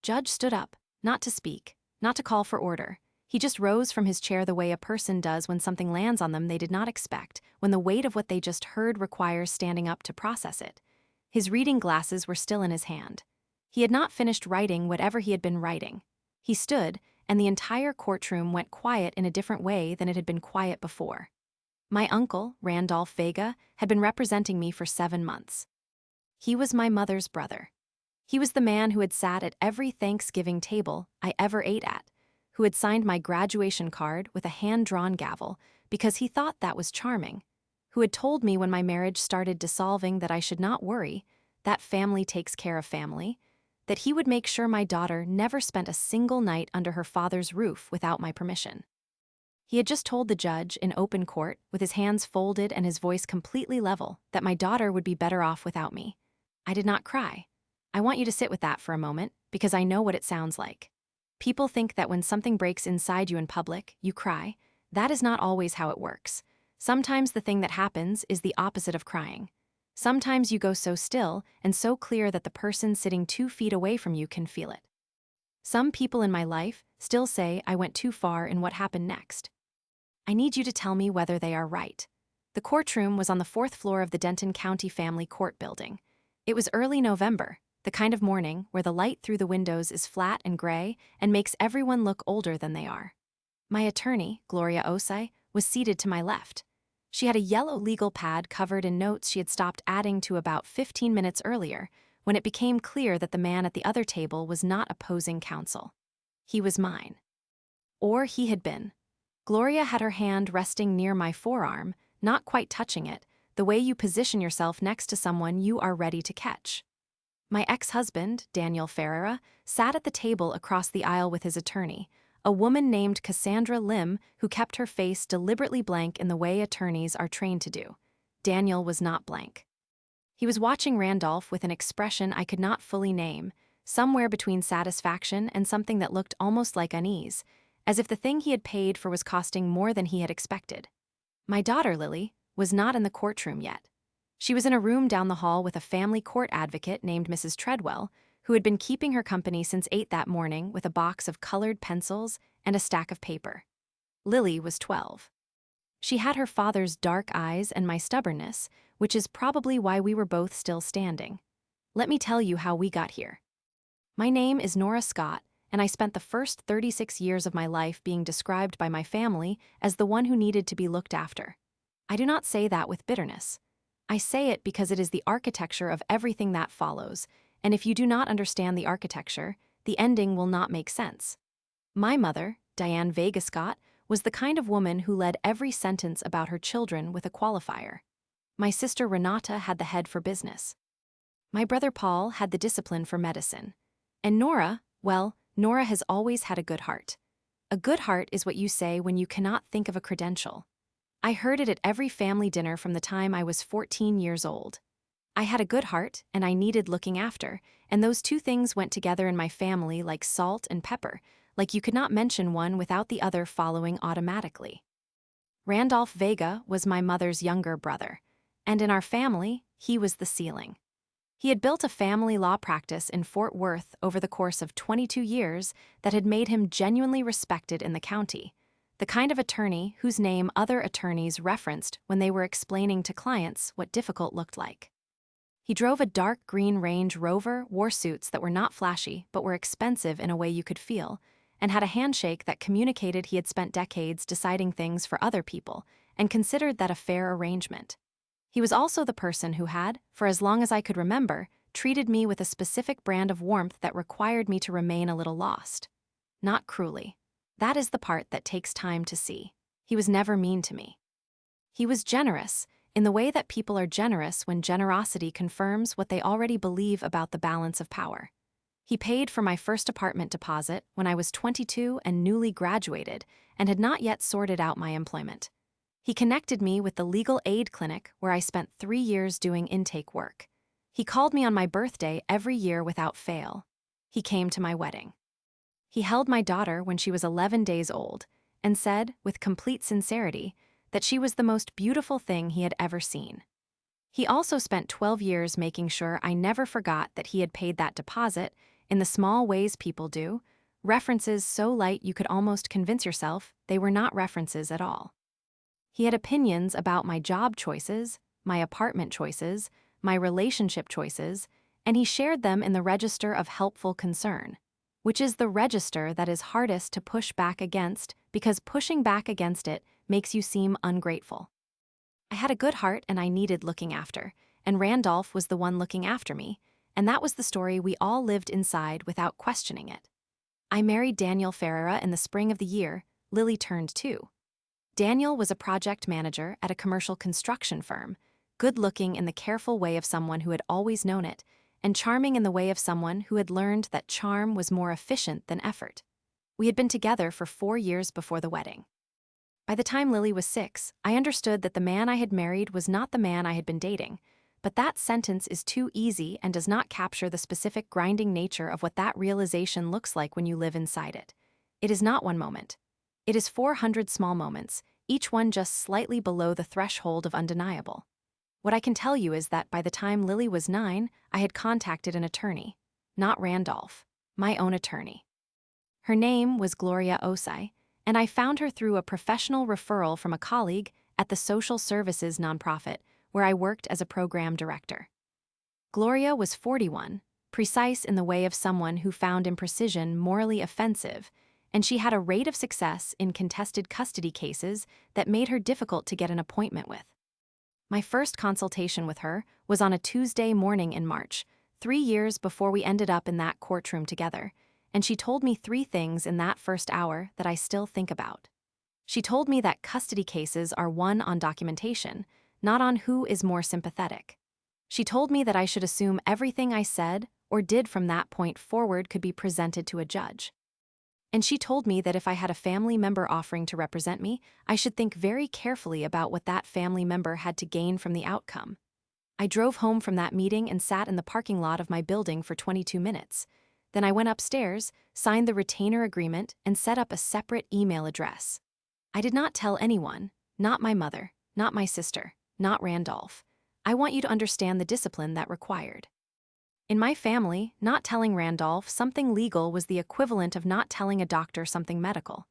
Judge stood up, not to speak, not to call for order. He just rose from his chair the way a person does when something lands on them they did not expect, when the weight of what they just heard requires standing up to process it. His reading glasses were still in his hand. He had not finished writing whatever he had been writing. He stood, and the entire courtroom went quiet in a different way than it had been quiet before. My uncle, Randolph Vega, had been representing me for 7 months. He was my mother's brother. He was the man who had sat at every Thanksgiving table I ever ate at, who had signed my graduation card with a hand-drawn gavel because he thought that was charming, who had told me when my marriage started dissolving that I should not worry, that family takes care of family, that he would make sure my daughter never spent a single night under her father's roof without my permission. He had just told the judge in open court, with his hands folded and his voice completely level, that my daughter would be better off without me. I did not cry. I want you to sit with that for a moment, because I know what it sounds like. People think that when something breaks inside you in public, you cry. That is not always how it works. Sometimes the thing that happens is the opposite of crying. Sometimes you go so still and so clear that the person sitting 2 feet away from you can feel it. Some people in my life still say I went too far in what happened next. I need you to tell me whether they are right. The courtroom was on the 4th floor of the Denton County Family Court building. It was early November, the kind of morning where the light through the windows is flat and gray and makes everyone look older than they are. My attorney, Gloria Osai, was seated to my left. She had a yellow legal pad covered in notes she had stopped adding to about 15 minutes earlier, when it became clear that the man at the other table was not opposing counsel. He was mine. Or he had been. Gloria had her hand resting near my forearm, not quite touching it, the way you position yourself next to someone you are ready to catch. My ex-husband, Daniel Ferreira, sat at the table across the aisle with his attorney, a woman named Cassandra Lim who kept her face deliberately blank in the way attorneys are trained to do. Daniel was not blank. He was watching Randolph with an expression I could not fully name, somewhere between satisfaction and something that looked almost like unease, as if the thing he had paid for was costing more than he had expected. My daughter, Lily, was not in the courtroom yet. She was in a room down the hall with a family court advocate named Mrs. Treadwell, who had been keeping her company since 8 that morning with a box of colored pencils and a stack of paper. Lily was 12. She had her father's dark eyes and my stubbornness, which is probably why we were both still standing. Let me tell you how we got here. My name is Nora Scott, and I spent the first 36 years of my life being described by my family as the one who needed to be looked after. I do not say that with bitterness. I say it because it is the architecture of everything that follows, and if you do not understand the architecture, the ending will not make sense. My mother, Diane Vega Scott, was the kind of woman who led every sentence about her children with a qualifier. My sister Renata had the head for business. My brother Paul had the discipline for medicine. And Nora, well, Nora has always had a good heart. A good heart is what you say when you cannot think of a credential. I heard it at every family dinner from the time I was 14 years old. I had a good heart, and I needed looking after, and those two things went together in my family like salt and pepper, like you could not mention one without the other following automatically. Randolph Vega was my mother's younger brother, and in our family, he was the ceiling. He had built a family law practice in Fort Worth over the course of 22 years that had made him genuinely respected in the county, the kind of attorney whose name other attorneys referenced when they were explaining to clients what difficult looked like. He drove a dark green Range Rover, wore suits that were not flashy but were expensive in a way you could feel, and had a handshake that communicated he had spent decades deciding things for other people and considered that a fair arrangement. He was also the person who had, for as long as I could remember, treated me with a specific brand of warmth that required me to remain a little lost. Not cruelly. That is the part that takes time to see. He was never mean to me. He was generous, in the way that people are generous when generosity confirms what they already believe about the balance of power. He paid for my first apartment deposit when I was 22 and newly graduated and had not yet sorted out my employment. He connected me with the legal aid clinic where I spent 3 years doing intake work. He called me on my birthday every year without fail. He came to my wedding. He held my daughter when she was 11 days old and said, with complete sincerity, that she was the most beautiful thing he had ever seen. He also spent 12 years making sure I never forgot that he had paid that deposit in the small ways people do, references so light you could almost convince yourself they were not references at all. He had opinions about my job choices, my apartment choices, my relationship choices, and he shared them in the register of helpful concern, which is the register that is hardest to push back against because pushing back against it makes you seem ungrateful. I had a good heart and I needed looking after, and Randolph was the one looking after me, and that was the story we all lived inside without questioning it. I married Daniel Ferreira in the spring of the year Lily turned 2. Daniel was a project manager at a commercial construction firm, good-looking in the careful way of someone who had always known it, and charming in the way of someone who had learned that charm was more efficient than effort. We had been together for 4 years before the wedding. By the time Lily was 6, I understood that the man I had married was not the man I had been dating, but that sentence is too easy and does not capture the specific grinding nature of what that realization looks like when you live inside it. It is not one moment. It is 400 small moments, each one just slightly below the threshold of undeniable. What I can tell you is that by the time Lily was 9, I had contacted an attorney. Not Randolph, my own attorney. Her name was Gloria Osai, and I found her through a professional referral from a colleague at the social services nonprofit where I worked as a program director. Gloria was 41, precise in the way of someone who found imprecision morally offensive, and she had a rate of success in contested custody cases that made her difficult to get an appointment with. My first consultation with her was on a Tuesday morning in March, 3 years before we ended up in that courtroom together, and she told me 3 things in that first hour that I still think about. She told me that custody cases are won on documentation, not on who is more sympathetic. She told me that I should assume everything I said or did from that point forward could be presented to a judge. And she told me that if I had a family member offering to represent me, I should think very carefully about what that family member had to gain from the outcome. I drove home from that meeting and sat in the parking lot of my building for 22 minutes. Then I went upstairs, signed the retainer agreement, and set up a separate email address. I did not tell anyone, not my mother, not my sister, not Randolph. I want you to understand the discipline that required. In my family, not telling Randolph something legal was the equivalent of not telling a doctor something medical.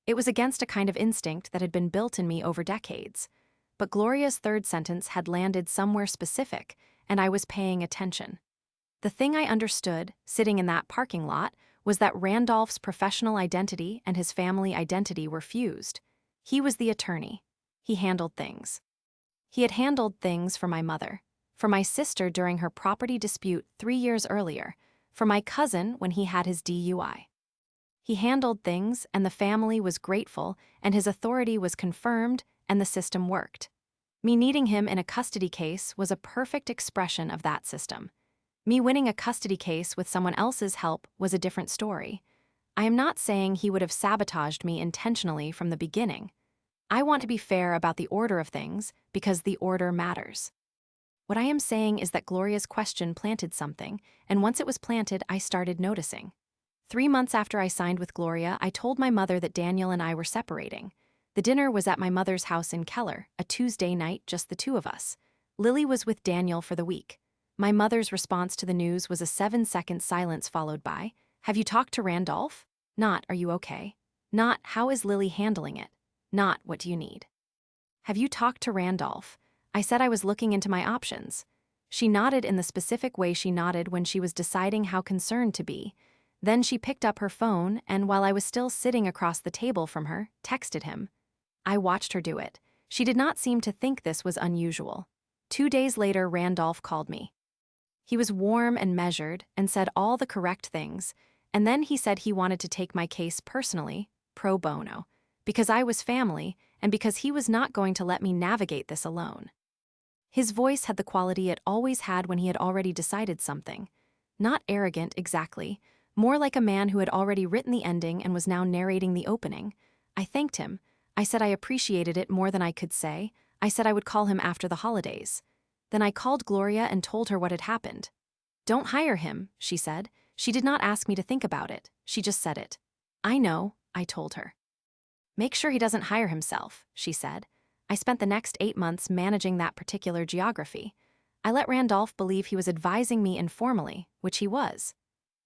It was against a kind of instinct that had been built in me over decades. But Gloria's third sentence had landed somewhere specific, and I was paying attention. The thing I understood, sitting in that parking lot, was that Randolph's professional identity and his family identity were fused. He was the attorney. He handled things. He had handled things for my mother, for my sister during her property dispute 3 years earlier, for my cousin when he had his DUI. He handled things, and the family was grateful, and his authority was confirmed, and the system worked. Me needing him in a custody case was a perfect expression of that system. Me winning a custody case with someone else's help was a different story. I am not saying he would have sabotaged me intentionally from the beginning. I want to be fair about the order of things because the order matters. What I am saying is that Gloria's question planted something, and once it was planted, I started noticing. 3 months after I signed with Gloria, I told my mother that Daniel and I were separating. The dinner was at my mother's house in Keller, a Tuesday night, just the 2 of us. Lily was with Daniel for the week. My mother's response to the news was a 7-second silence followed by, "Have you talked to Randolph?" Not, "Are you okay?" Not, "How is Lily handling it?" Not, "What do you need?" "Have you talked to Randolph?" I said I was looking into my options. She nodded in the specific way she nodded when she was deciding how concerned to be. Then she picked up her phone and, while I was still sitting across the table from her, texted him. I watched her do it. She did not seem to think this was unusual. 2 days later, Randolph called me. He was warm and measured and said all the correct things, and then he said he wanted to take my case personally, pro bono, because I was family and because he was not going to let me navigate this alone. His voice had the quality it always had when he had already decided something. Not arrogant exactly, more like a man who had already written the ending and was now narrating the opening. I thanked him. I said I appreciated it more than I could say. I said I would call him after the holidays. Then I called Gloria and told her what had happened. "Don't hire him," she said. She did not ask me to think about it. She just said it. "I know," I told her. "Make sure he doesn't hire himself," she said. I spent the next 8 months managing that particular geography. I let Randolph believe he was advising me informally, which he was.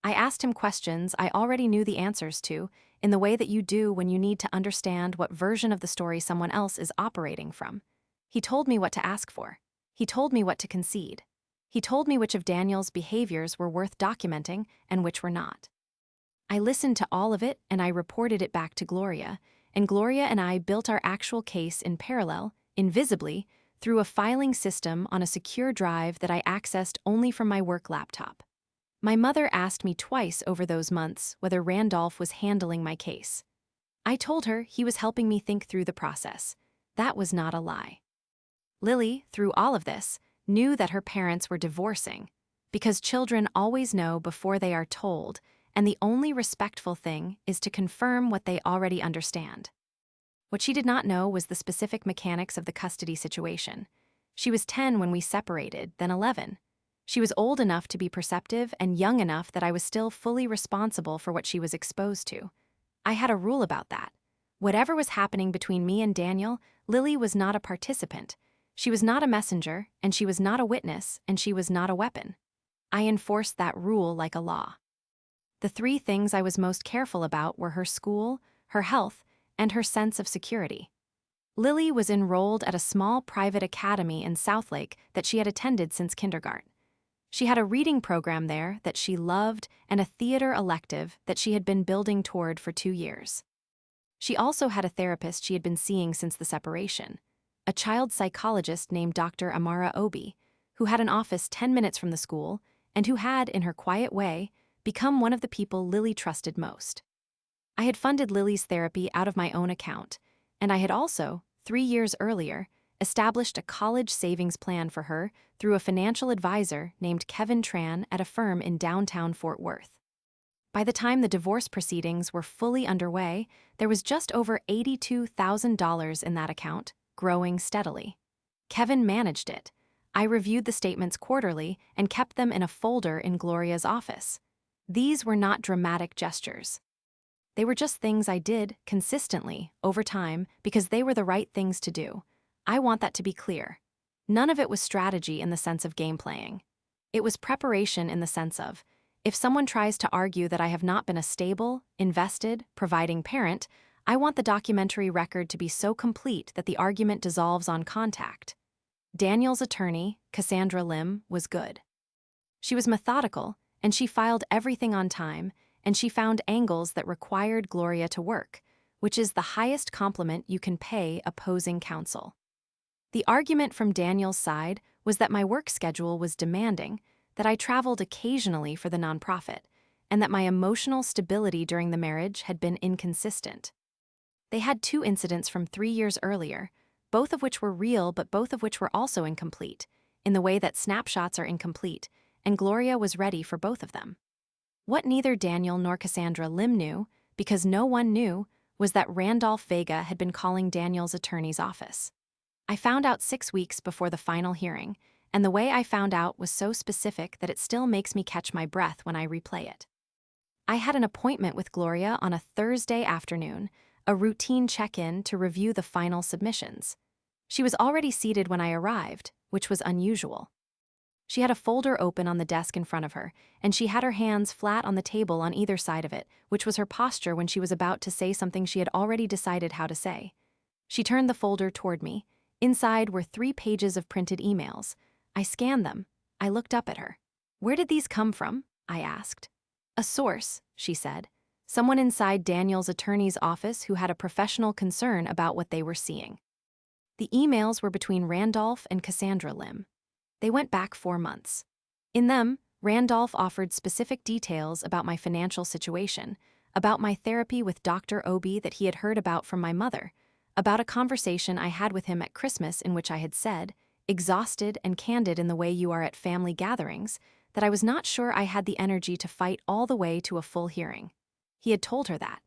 I asked him questions I already knew the answers to, in the way that you do when you need to understand what version of the story someone else is operating from. He told me what to ask for. He told me what to concede. He told me which of Daniel's behaviors were worth documenting and which were not. I listened to all of it and I reported it back to Gloria, and Gloria and I built our actual case in parallel, invisibly, through a filing system on a secure drive that I accessed only from my work laptop. My mother asked me twice over those months whether Randolph was handling my case. I told her he was helping me think through the process. That was not a lie. Lily, through all of this, knew that her parents were divorcing, because children always know before they are told, and the only respectful thing is to confirm what they already understand. What she did not know was the specific mechanics of the custody situation. She was 10 when we separated, then 11. She was old enough to be perceptive and young enough that I was still fully responsible for what she was exposed to. I had a rule about that. Whatever was happening between me and Daniel, Lily was not a participant. She was not a messenger, and she was not a witness, and she was not a weapon. I enforced that rule like a law. The three things I was most careful about were her school, her health, and her sense of security. Lily was enrolled at a small private academy in Southlake that she had attended since kindergarten. She had a reading program there that she loved and a theater elective that she had been building toward for 2 years. She also had a therapist she had been seeing since the separation, a child psychologist named Dr. Amara Obi, who had an office 10 minutes from the school and who had, in her quiet way, become one of the people Lily trusted most. I had funded Lily's therapy out of my own account, and I had also, 3 years earlier, established a college savings plan for her through a financial advisor named Kevin Tran at a firm in downtown Fort Worth. By the time the divorce proceedings were fully underway, there was just over $82,000 in that account, growing steadily. Kevin managed it. I reviewed the statements quarterly and kept them in a folder in Gloria's office. These were not dramatic gestures. They were just things I did, consistently, over time, because they were the right things to do. I want that to be clear. None of it was strategy in the sense of game playing. It was preparation in the sense of, if someone tries to argue that I have not been a stable, invested, providing parent, I want the documentary record to be so complete that the argument dissolves on contact. Daniel's attorney, Cassandra Lim, was good. She was methodical, and she filed everything on time, and she found angles that required Gloria to work, which is the highest compliment you can pay opposing counsel. The argument from Daniel's side was that my work schedule was demanding, that I traveled occasionally for the nonprofit, and that my emotional stability during the marriage had been inconsistent. They had 2 incidents from 3 years earlier, both of which were real but both of which were also incomplete, in the way that snapshots are incomplete, and Gloria was ready for both of them. What neither Daniel nor Cassandra Lim knew, because no one knew, was that Randolph Vega had been calling Daniel's attorney's office. I found out 6 weeks before the final hearing, and the way I found out was so specific that it still makes me catch my breath when I replay it. I had an appointment with Gloria on a Thursday afternoon, a routine check-in to review the final submissions. She was already seated when I arrived, which was unusual. She had a folder open on the desk in front of her, and she had her hands flat on the table on either side of it, which was her posture when she was about to say something she had already decided how to say. She turned the folder toward me. Inside were 3 pages of printed emails. I scanned them. I looked up at her. "Where did these come from?" I asked. "A source," she said. "Someone inside Daniel's attorney's office who had a professional concern about what they were seeing." The emails were between Randolph and Cassandra Lim. They went back 4 months. In them, Randolph offered specific details about my financial situation, about my therapy with Dr. Obi that he had heard about from my mother, about a conversation I had with him at Christmas in which I had said, exhausted and candid in the way you are at family gatherings, that I was not sure I had the energy to fight all the way to a full hearing. He had told her that.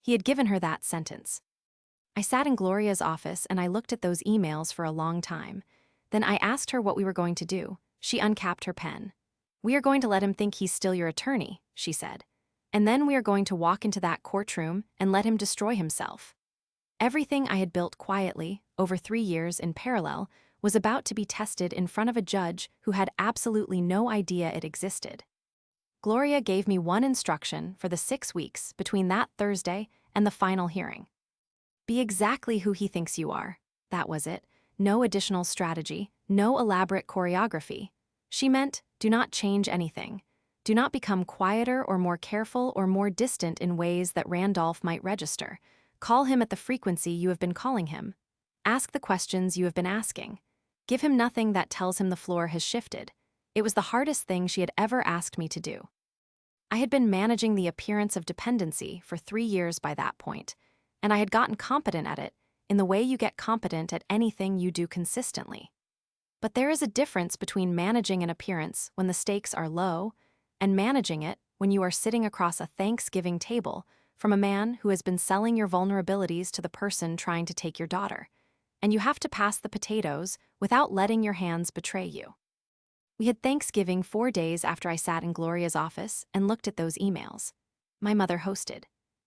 He had given her that sentence. I sat in Gloria's office and I looked at those emails for a long time. Then I asked her what we were going to do. She uncapped her pen. "We are going to let him think he's still your attorney," she said. "And then we are going to walk into that courtroom and let him destroy himself." Everything I had built quietly, over 3 years in parallel, was about to be tested in front of a judge who had absolutely no idea it existed. Gloria gave me one instruction for the 6 weeks between that Thursday and the final hearing. Be exactly who he thinks you are. That was it. No additional strategy, no elaborate choreography. She meant, do not change anything. Do not become quieter or more careful or more distant in ways that Randolph might register. Call him at the frequency you have been calling him. Ask the questions you have been asking. Give him nothing that tells him the floor has shifted. It was the hardest thing she had ever asked me to do. I had been managing the appearance of dependency for 3 years by that point, and I had gotten competent at it in the way you get competent at anything you do consistently. But there is a difference between managing an appearance when the stakes are low and managing it when you are sitting across a Thanksgiving table from a man who has been selling your vulnerabilities to the person trying to take your daughter, and you have to pass the potatoes without letting your hands betray you. We had Thanksgiving 4 days after I sat in Gloria's office and looked at those emails. My mother hosted.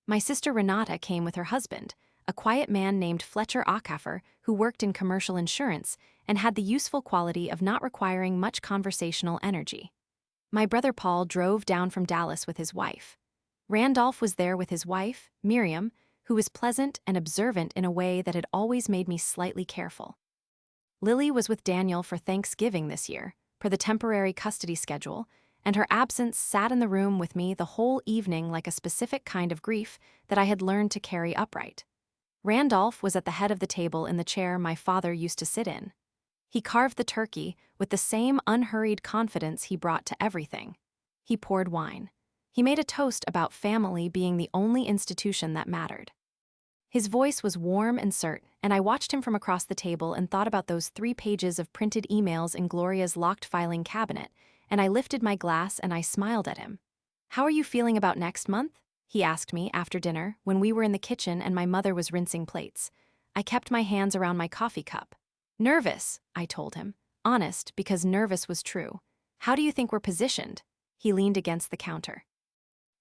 My sister Renata came with her husband, a quiet man named Fletcher Ackafer who worked in commercial insurance and had the useful quality of not requiring much conversational energy. My brother Paul drove down from Dallas with his wife. Randolph was there with his wife, Miriam, who was pleasant and observant in a way that had always made me slightly careful. Lily was with Daniel for Thanksgiving this year, per the temporary custody schedule, and her absence sat in the room with me the whole evening like a specific kind of grief that I had learned to carry upright. Randolph was at the head of the table in the chair my father used to sit in. He carved the turkey with the same unhurried confidence he brought to everything. He poured wine. He made a toast about family being the only institution that mattered. His voice was warm and curt, and I watched him from across the table and thought about those 3 pages of printed emails in Gloria's locked filing cabinet, and I lifted my glass and I smiled at him. "How are you feeling about next month?" he asked me after dinner when we were in the kitchen and my mother was rinsing plates. I kept my hands around my coffee cup. "Nervous," I told him. Honest, because nervous was true. "How do you think we're positioned?" He leaned against the counter.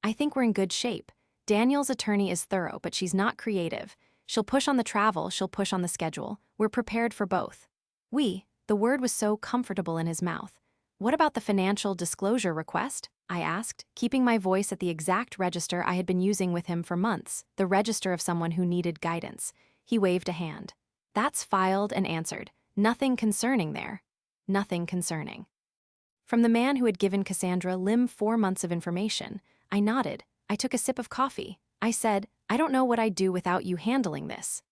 "I think we're in good shape. Daniel's attorney is thorough, but she's not creative. She'll push on the travel, she'll push on the schedule. We're prepared for both." The word was so comfortable in his mouth. "What about the financial disclosure request?" I asked, keeping my voice at the exact register I had been using with him for months, the register of someone who needed guidance. He waved a hand. "That's filed and answered. Nothing concerning there." Nothing concerning. From the man who had given Cassandra Lim 4 months of information, I nodded. I took a sip of coffee. I said, "I don't know what I'd do without you handling this."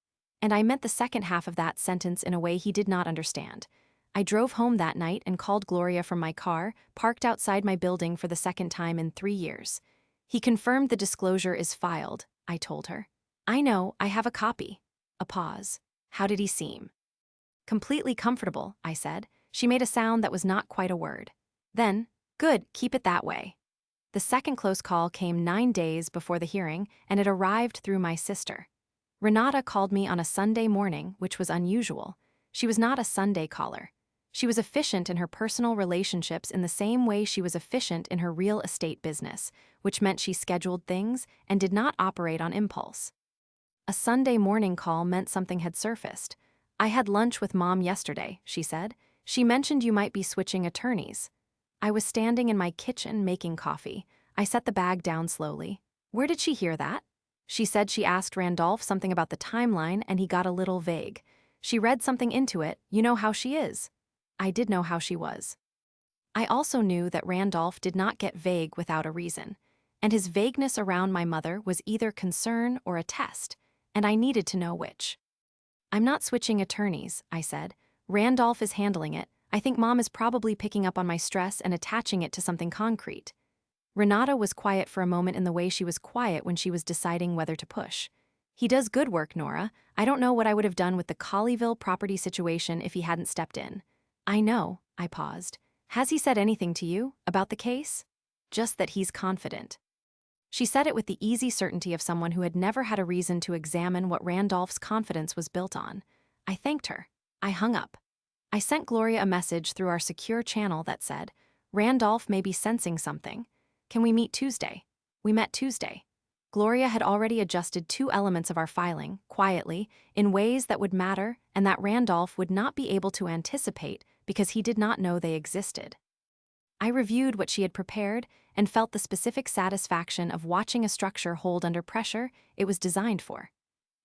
And I meant the second half of that sentence in a way he did not understand. I drove home that night and called Gloria from my car, parked outside my building for the second time in 3 years. "He confirmed the disclosure is filed," I told her. "I know, I have a copy." A pause. "How did he seem?" "Completely comfortable," I said. She made a sound that was not quite a word. Then, "Good, keep it that way." The second close call came 9 days before the hearing, and it arrived through my sister. Renata called me on a Sunday morning, which was unusual. She was not a Sunday caller. She was efficient in her personal relationships in the same way she was efficient in her real estate business, which meant she scheduled things and did not operate on impulse. A Sunday morning call meant something had surfaced. "I had lunch with Mom yesterday," she said. "She mentioned you might be switching attorneys." I was standing in my kitchen making coffee. I set the bag down slowly. "Where did she hear that?" She said she asked Randolph something about the timeline and he got a little vague. "She read something into it. You know how she is." I did know how she was. I also knew that Randolph did not get vague without a reason, and his vagueness around my mother was either concern or a test, and I needed to know which. "I'm not switching attorneys," I said. "Randolph is handling it. I think Mom is probably picking up on my stress and attaching it to something concrete." Renata was quiet for a moment in the way she was quiet when she was deciding whether to push. "He does good work, Nora. I don't know what I would have done with the Colleyville property situation if he hadn't stepped in." "I know," I paused. "Has he said anything to you about the case?" "Just that he's confident." She said it with the easy certainty of someone who had never had a reason to examine what Randolph's confidence was built on. I thanked her. I hung up. I sent Gloria a message through our secure channel that said, "Randolph may be sensing something. Can we meet Tuesday?" We met Tuesday. Gloria had already adjusted 2 elements of our filing, quietly, in ways that would matter and that Randolph would not be able to anticipate because he did not know they existed. I reviewed what she had prepared and felt the specific satisfaction of watching a structure hold under pressure it was designed for.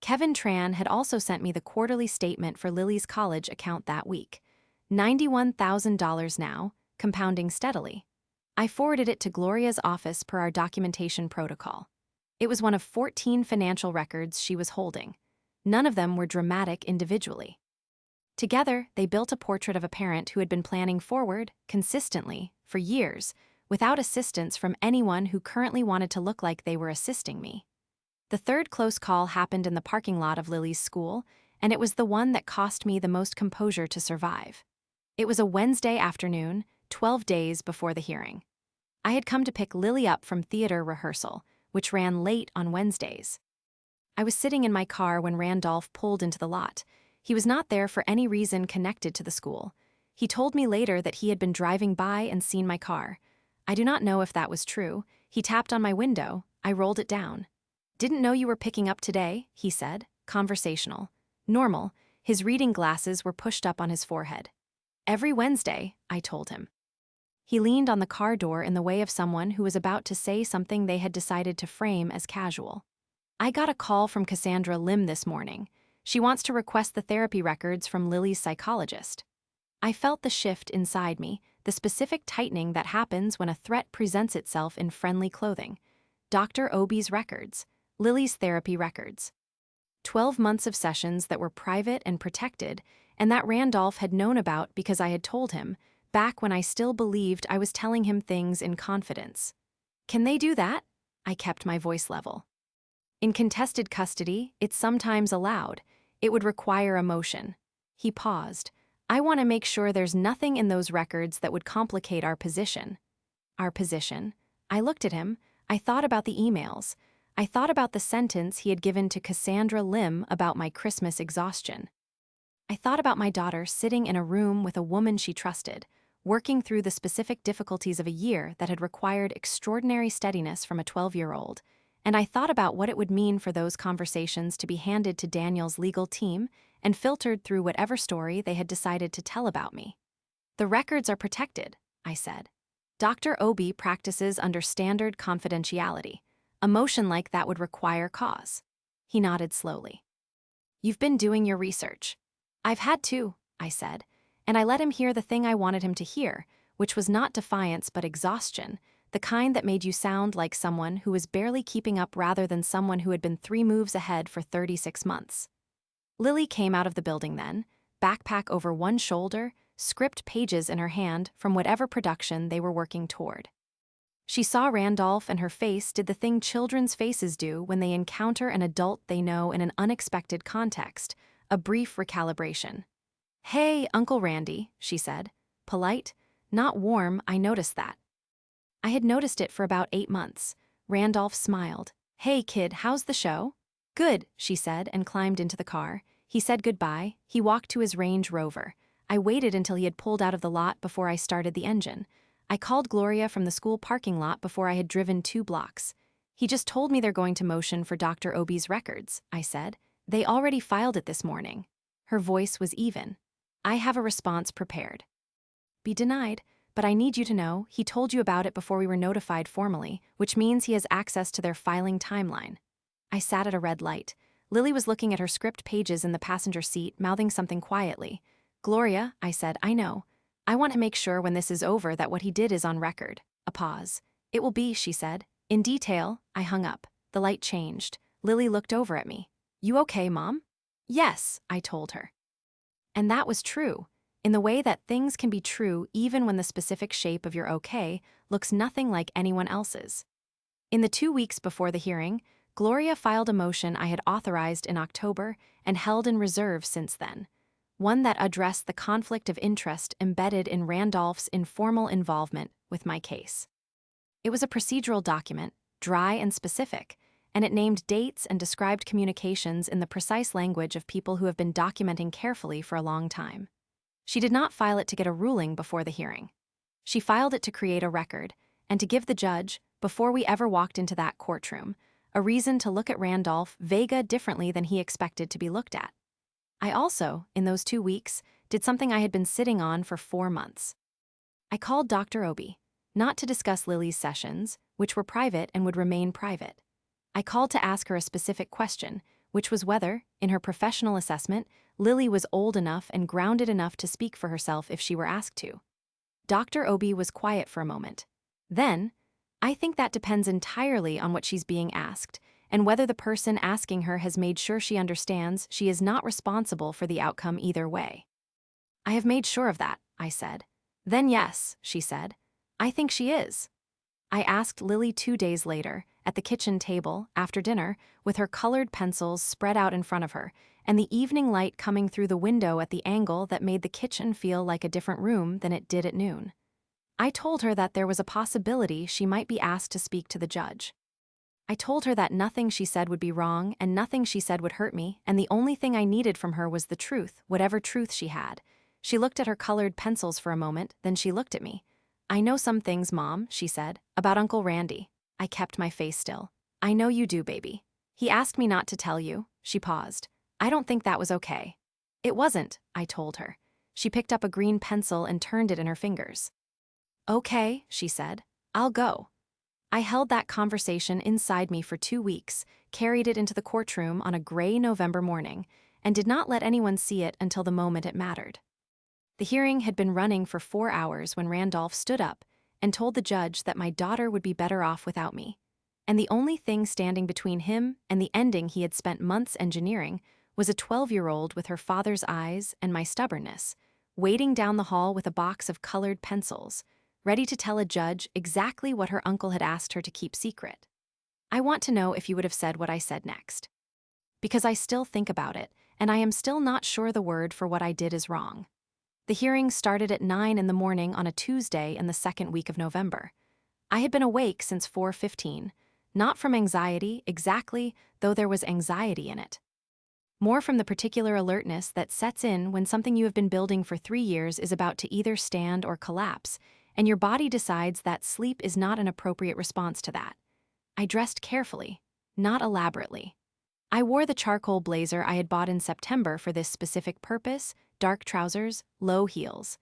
Kevin Tran had also sent me the quarterly statement for Lily's college account that week. $91,000 now, compounding steadily. I forwarded it to Gloria's office per our documentation protocol. It was one of 14 financial records she was holding. None of them were dramatic individually. Together, they built a portrait of a parent who had been planning forward, consistently, for years, without assistance from anyone who currently wanted to look like they were assisting me. The third close call happened in the parking lot of Lily's school, and it was the one that cost me the most composure to survive. It was a Wednesday afternoon, 12 days before the hearing. I had come to pick Lily up from theater rehearsal, which ran late on Wednesdays. I was sitting in my car when Randolph pulled into the lot. He was not there for any reason connected to the school. He told me later that he had been driving by and seen my car. I do not know if that was true. He tapped on my window. I rolled it down. "Didn't know you were picking up today," he said, conversational. Normal, his reading glasses were pushed up on his forehead. "Every Wednesday," I told him. He leaned on the car door in the way of someone who was about to say something they had decided to frame as casual. "I got a call from Cassandra Lim this morning. She wants to request the therapy records from Lily's psychologist." I felt the shift inside me, the specific tightening that happens when a threat presents itself in friendly clothing. Dr. Obi's records. Lily's therapy records. 12 months of sessions that were private and protected, and that Randolph had known about because I had told him, back when I still believed I was telling him things in confidence. "Can they do that?" I kept my voice level. "In contested custody, it's sometimes allowed. It would require a motion." He paused. "I want to make sure there's nothing in those records that would complicate our position." Our position? I looked at him. I thought about the emails. I thought about the sentence he had given to Cassandra Lim about my Christmas exhaustion. I thought about my daughter sitting in a room with a woman she trusted, working through the specific difficulties of a year that had required extraordinary steadiness from a 12-year-old. And I thought about what it would mean for those conversations to be handed to Daniel's legal team and filtered through whatever story they had decided to tell about me. "The records are protected," I said. "Dr. Obi practices under standard confidentiality. A motion like that would require cause." He nodded slowly. "You've been doing your research." "I've had to," I said, and I let him hear the thing I wanted him to hear, which was not defiance but exhaustion, the kind that made you sound like someone who was barely keeping up rather than someone who had been 3 moves ahead for 36 months. Lily came out of the building then, backpack over one shoulder, script pages in her hand from whatever production they were working toward. She saw Randolph and her face did the thing children's faces do when they encounter an adult they know in an unexpected context, a brief recalibration. "Hey, Uncle Randy," she said. Polite, not warm, I noticed that. I had noticed it for about 8 months. Randolph smiled. "Hey, kid, how's the show?" "Good," she said and climbed into the car. He said goodbye. He walked to his Range Rover. I waited until he had pulled out of the lot before I started the engine. I called Gloria from the school parking lot before I had driven 2 blocks. "He just told me they're going to motion for Dr. Obi's records," I said. "They already filed it this morning." Her voice was even. "I have a response prepared." "Be denied, but I need you to know he told you about it before we were notified formally, which means he has access to their filing timeline." I sat at a red light. Lily was looking at her script pages in the passenger seat, mouthing something quietly. "Gloria," I said, "I know. I want to make sure when this is over that what he did is on record." A pause. "It will be," she said. "In detail." I hung up. The light changed. Lily looked over at me. "You okay, Mom?" "Yes," I told her. And that was true, in the way that things can be true even when the specific shape of your okay looks nothing like anyone else's. In the 2 weeks before the hearing, Gloria filed a motion I had authorized in October and held in reserve since then, one that addressed the conflict of interest embedded in Randolph's informal involvement with my case. It was a procedural document, dry and specific, and it named dates and described communications in the precise language of people who have been documenting carefully for a long time. She did not file it to get a ruling before the hearing. She filed it to create a record, and to give the judge, before we ever walked into that courtroom, a reason to look at Randolph Vega differently than he expected to be looked at. I also, in those 2 weeks, did something I had been sitting on for 4 months. I called Dr. Obi. not to discuss Lily's sessions, which were private and would remain private. I called to ask her a specific question, which was whether, in her professional assessment, Lily was old enough and grounded enough to speak for herself if she were asked to. Dr. Obi was quiet for a moment. Then, I think that depends entirely on what she's being asked, and whether the person asking her has made sure she understands she is not responsible for the outcome either way. I have made sure of that, I said. Then yes, she said. I think she is. I asked Lily 2 days later, at the kitchen table, after dinner, with her colored pencils spread out in front of her, and the evening light coming through the window at the angle that made the kitchen feel like a different room than it did at noon. I told her that there was a possibility she might be asked to speak to the judge. I told her that nothing she said would be wrong and nothing she said would hurt me, and the only thing I needed from her was the truth, whatever truth she had. She looked at her colored pencils for a moment, then she looked at me. I know some things, Mom, she said, about Uncle Randy. I kept my face still. I know you do, baby. He asked me not to tell you. She paused. I don't think that was okay. It wasn't, I told her. She picked up a green pencil and turned it in her fingers. Okay, she said. I'll go. I held that conversation inside me for 2 weeks, carried it into the courtroom on a gray November morning, and did not let anyone see it until the moment it mattered. The hearing had been running for 4 hours when Randolph stood up and told the judge that my daughter would be better off without me. And the only thing standing between him and the ending he had spent months engineering was a 12-year-old with her father's eyes and my stubbornness, waiting down the hall with a box of colored pencils, ready to tell a judge exactly what her uncle had asked her to keep secret. I want to know if you would have said what I said next. Because I still think about it, and I am still not sure the word for what I did is wrong. The hearing started at 9 in the morning on a Tuesday in the second week of November. I had been awake since 4:15, not from anxiety exactly, though there was anxiety in it. More from the particular alertness that sets in when something you have been building for 3 years is about to either stand or collapse, and your body decides that sleep is not an appropriate response to that. I dressed carefully, not elaborately. I wore the charcoal blazer I had bought in September for this specific purpose, dark trousers, low heels.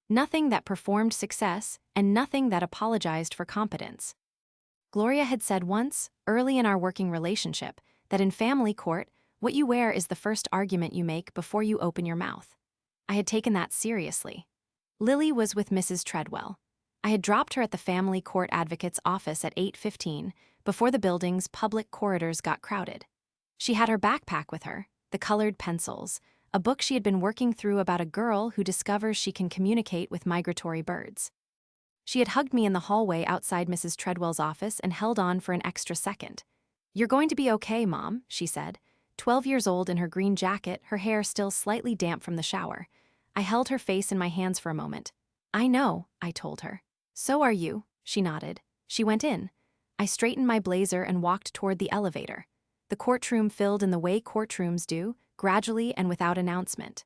Nothing that performed success, and nothing that apologized for competence. Gloria had said once, early in our working relationship, that in family court, what you wear is the first argument you make before you open your mouth. I had taken that seriously. Lily was with Mrs. Treadwell. I had dropped her at the family court advocate's office at 8:15, before the building's public corridors got crowded. She had her backpack with her, the colored pencils, a book she had been working through about a girl who discovers she can communicate with migratory birds. She had hugged me in the hallway outside Mrs. Treadwell's office and held on for an extra second. "You're going to be okay, Mom," she said, 12 years old in her green jacket, her hair still slightly damp from the shower. I held her face in my hands for a moment. "I know," I told her. "So are you," she nodded. She went in. I straightened my blazer and walked toward the elevator. The courtroom filled in the way courtrooms do, gradually and without announcement.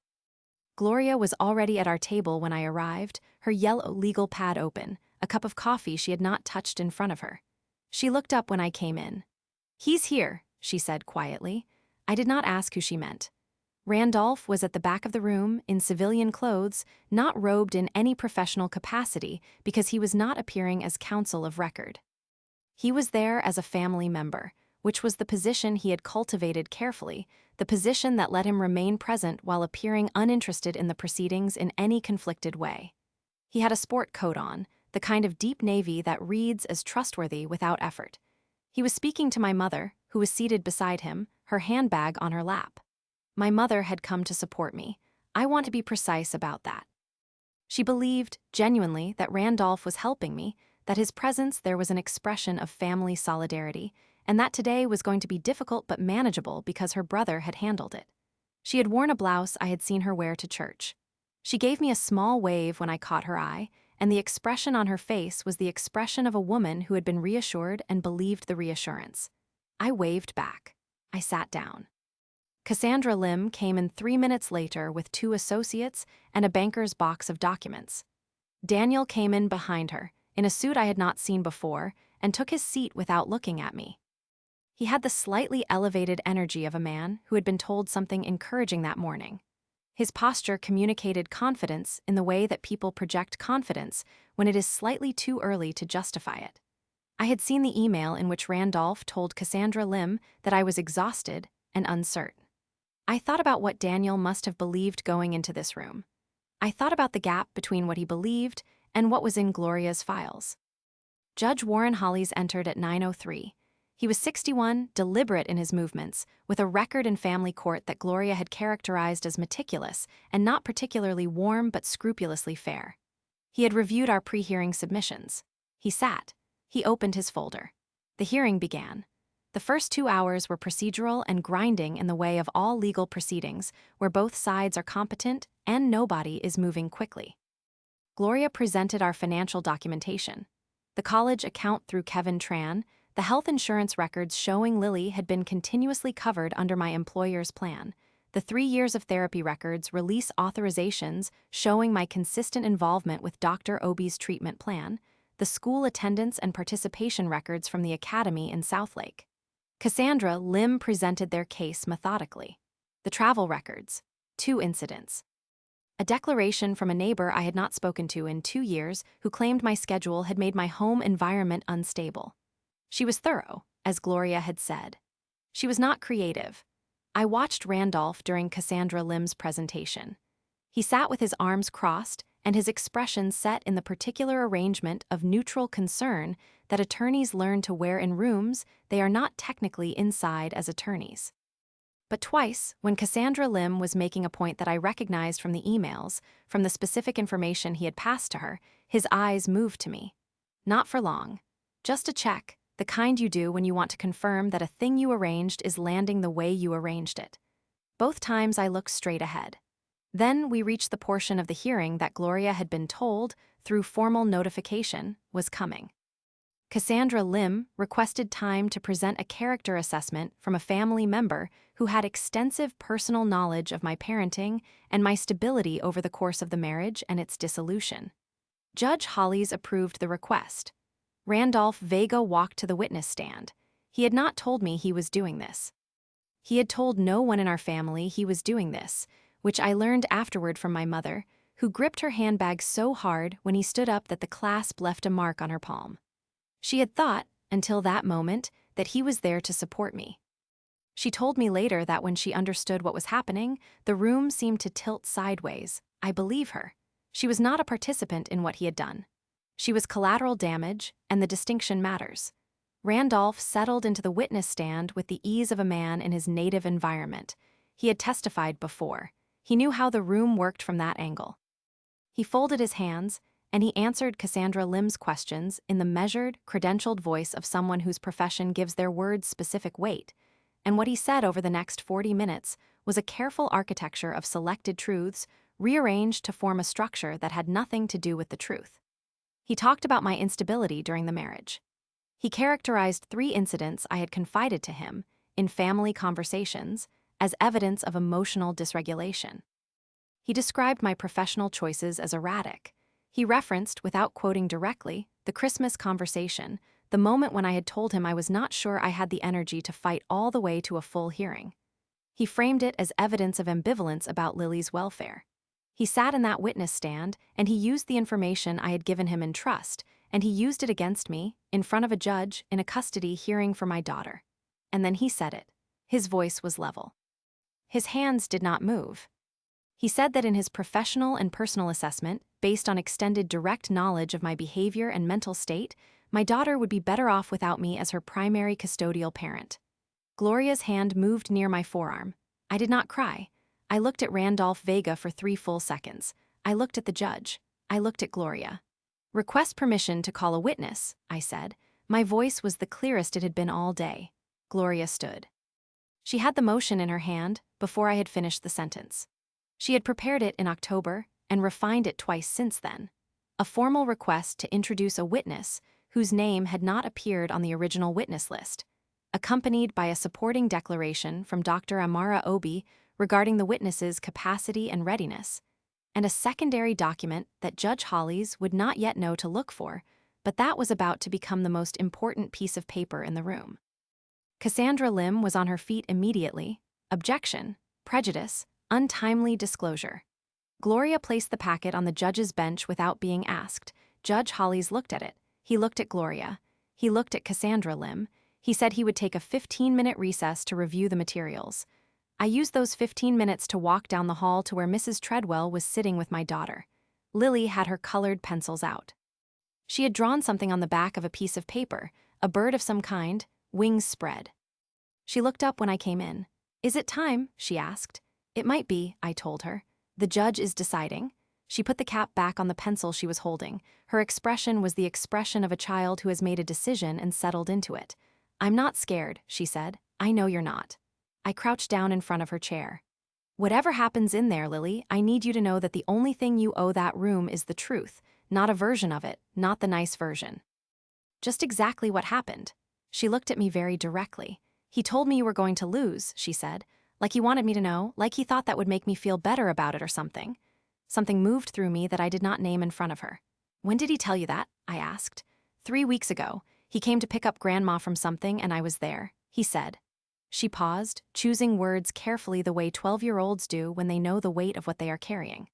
Gloria was already at our table when I arrived, her yellow legal pad open, a cup of coffee she had not touched in front of her. She looked up when I came in. "He's here," she said quietly. I did not ask who she meant. Randolph was at the back of the room, in civilian clothes, not robed in any professional capacity because he was not appearing as counsel of record. He was there as a family member, which was the position he had cultivated carefully, the position that let him remain present while appearing uninterested in the proceedings in any conflicted way. He had a sport coat on, the kind of deep navy that reads as trustworthy without effort. He was speaking to my mother, who was seated beside him, her handbag on her lap. My mother had come to support me. I want to be precise about that. She believed, genuinely, that Randolph was helping me, that his presence there was an expression of family solidarity, and that today was going to be difficult but manageable because her brother had handled it. She had worn a blouse I had seen her wear to church. She gave me a small wave when I caught her eye, and the expression on her face was the expression of a woman who had been reassured and believed the reassurance. I waved back. I sat down. Cassandra Lim came in 3 minutes later with 2 associates and a banker's box of documents. Daniel came in behind her, in a suit I had not seen before, and took his seat without looking at me. He had the slightly elevated energy of a man who had been told something encouraging that morning. His posture communicated confidence in the way that people project confidence when it is slightly too early to justify it. I had seen the email in which Randolph told Cassandra Lim that I was exhausted and uncertain. I thought about what Daniel must have believed going into this room. I thought about the gap between what he believed and what was in Gloria's files. Judge Warren Hollies entered at 9:03. He was 61, deliberate in his movements, with a record in family court that Gloria had characterized as meticulous and not particularly warm but scrupulously fair. He had reviewed our pre-hearing submissions. He sat. He opened his folder. The hearing began. The first 2 hours were procedural and grinding in the way of all legal proceedings, where both sides are competent and nobody is moving quickly. Gloria presented our financial documentation. The college account through Kevin Tran, the health insurance records showing Lily had been continuously covered under my employer's plan, the 3 years of therapy records, release authorizations showing my consistent involvement with Dr. Obi's treatment plan, the school attendance and participation records from the academy in Southlake. Cassandra Lim presented their case methodically. The travel records, 2 incidents. A declaration from a neighbor I had not spoken to in 2 years who claimed my schedule had made my home environment unstable. She was thorough, as Gloria had said. She was not creative. I watched Randolph during Cassandra Lim's presentation. He sat with his arms crossed and his expression set in the particular arrangement of neutral concern that attorneys learn to wear in rooms they are not technically inside as attorneys. But twice, when Cassandra Lim was making a point that I recognized from the emails, from the specific information he had passed to her, his eyes moved to me. Not for long. Just a check, the kind you do when you want to confirm that a thing you arranged is landing the way you arranged it. Both times I looked straight ahead. Then we reached the portion of the hearing that Gloria had been told, through formal notification, was coming. Cassandra Lim requested time to present a character assessment from a family member who had extensive personal knowledge of my parenting and my stability over the course of the marriage and its dissolution. Judge Hollies approved the request. Randolph Vega walked to the witness stand. He had not told me he was doing this. He had told no one in our family he was doing this, which I learned afterward from my mother, who gripped her handbag so hard when he stood up that the clasp left a mark on her palm. She had thought, until that moment, that he was there to support me. She told me later that when she understood what was happening, the room seemed to tilt sideways. I believe her. She was not a participant in what he had done. She was collateral damage, and the distinction matters. Randolph settled into the witness stand with the ease of a man in his native environment. He had testified before. He knew how the room worked from that angle. He folded his hands, and he answered Cassandra Lim's questions in the measured, credentialed voice of someone whose profession gives their words specific weight. And what he said over the next 40 minutes was a careful architecture of selected truths, rearranged to form a structure that had nothing to do with the truth. He talked about my instability during the marriage. He characterized 3 incidents I had confided to him, in family conversations, as evidence of emotional dysregulation. He described my professional choices as erratic. He referenced, without quoting directly, the Christmas conversation, the moment when I had told him I was not sure I had the energy to fight all the way to a full hearing. He framed it as evidence of ambivalence about Lily's welfare. He sat in that witness stand, and he used the information I had given him in trust, and he used it against me, in front of a judge, in a custody hearing for my daughter. And then he said it. His voice was level. His hands did not move. He said that in his professional and personal assessment, based on extended direct knowledge of my behavior and mental state, my daughter would be better off without me as her primary custodial parent. Gloria's hand moved near my forearm. I did not cry. I looked at Randolph Vega for 3 full seconds. I looked at the judge. I looked at Gloria. "Request permission to call a witness," I said. My voice was the clearest it had been all day. Gloria stood. She had the motion in her hand before I had finished the sentence. She had prepared it in October and refined it twice since then. A formal request to introduce a witness whose name had not appeared on the original witness list, accompanied by a supporting declaration from Dr. Amara Obi regarding the witness's capacity and readiness, and a secondary document that Judge Hollies would not yet know to look for, but that was about to become the most important piece of paper in the room. Cassandra Lim was on her feet immediately. Objection, prejudice, Untimely disclosure. Gloria placed the packet on the judge's bench without being asked. Judge Hollies looked at it. He looked at Gloria. He looked at Cassandra Lim. He said he would take a 15-minute recess to review the materials. I used those 15 minutes to walk down the hall to where Mrs. Treadwell was sitting with my daughter. Lily had her colored pencils out. She had drawn something on the back of a piece of paper, a bird of some kind, wings spread. She looked up when I came in. "Is it time?" she asked. "It might be," I told her. "The judge is deciding." She put the cap back on the pencil she was holding. Her expression was the expression of a child who has made a decision and settled into it. "I'm not scared," she said. "I know you're not." I crouched down in front of her chair. "Whatever happens in there, Lily, I need you to know that the only thing you owe that room is the truth, not a version of it, not the nice version." "Just exactly what happened." She looked at me very directly. "He told me you were going to lose," she said. "Like he wanted me to know, like he thought that would make me feel better about it or something." Something moved through me that I did not name in front of her. "When did he tell you that?" I asked. 3 weeks ago. He came to pick up Grandma from something and I was there," he said. She paused, choosing words carefully the way 12-year-olds do when they know the weight of what they are carrying.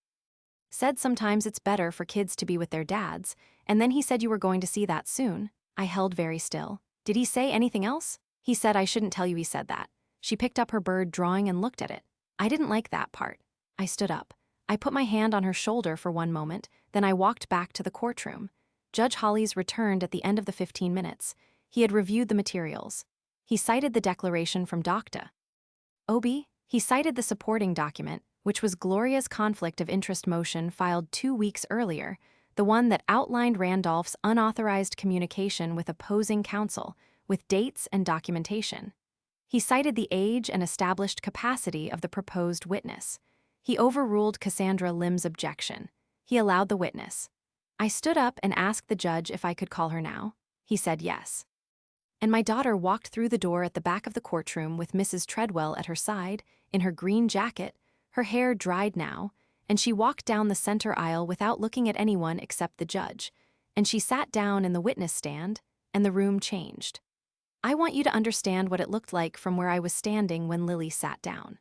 "Said sometimes it's better for kids to be with their dads, and then he said you were going to see that soon." I held very still. "Did he say anything else?" "He said I shouldn't tell you he said that." She picked up her bird drawing and looked at it. I didn't like that part. I stood up. I put my hand on her shoulder for one moment, then I walked back to the courtroom. Judge Hollies returned at the end of the 15 minutes. He had reviewed the materials. He cited the declaration from Dr. Obi. He cited the supporting document, which was Gloria's conflict of interest motion filed 2 weeks earlier, the one that outlined Randolph's unauthorized communication with opposing counsel, with dates and documentation. He cited the age and established capacity of the proposed witness. He overruled Cassandra Lim's objection. He allowed the witness. I stood up and asked the judge if I could call her now. He said yes. And my daughter walked through the door at the back of the courtroom with Mrs. Treadwell at her side, in her green jacket, her hair dried now, and she walked down the center aisle without looking at anyone except the judge, and she sat down in the witness stand, and the room changed. I want you to understand what it looked like from where I was standing when Lily sat down.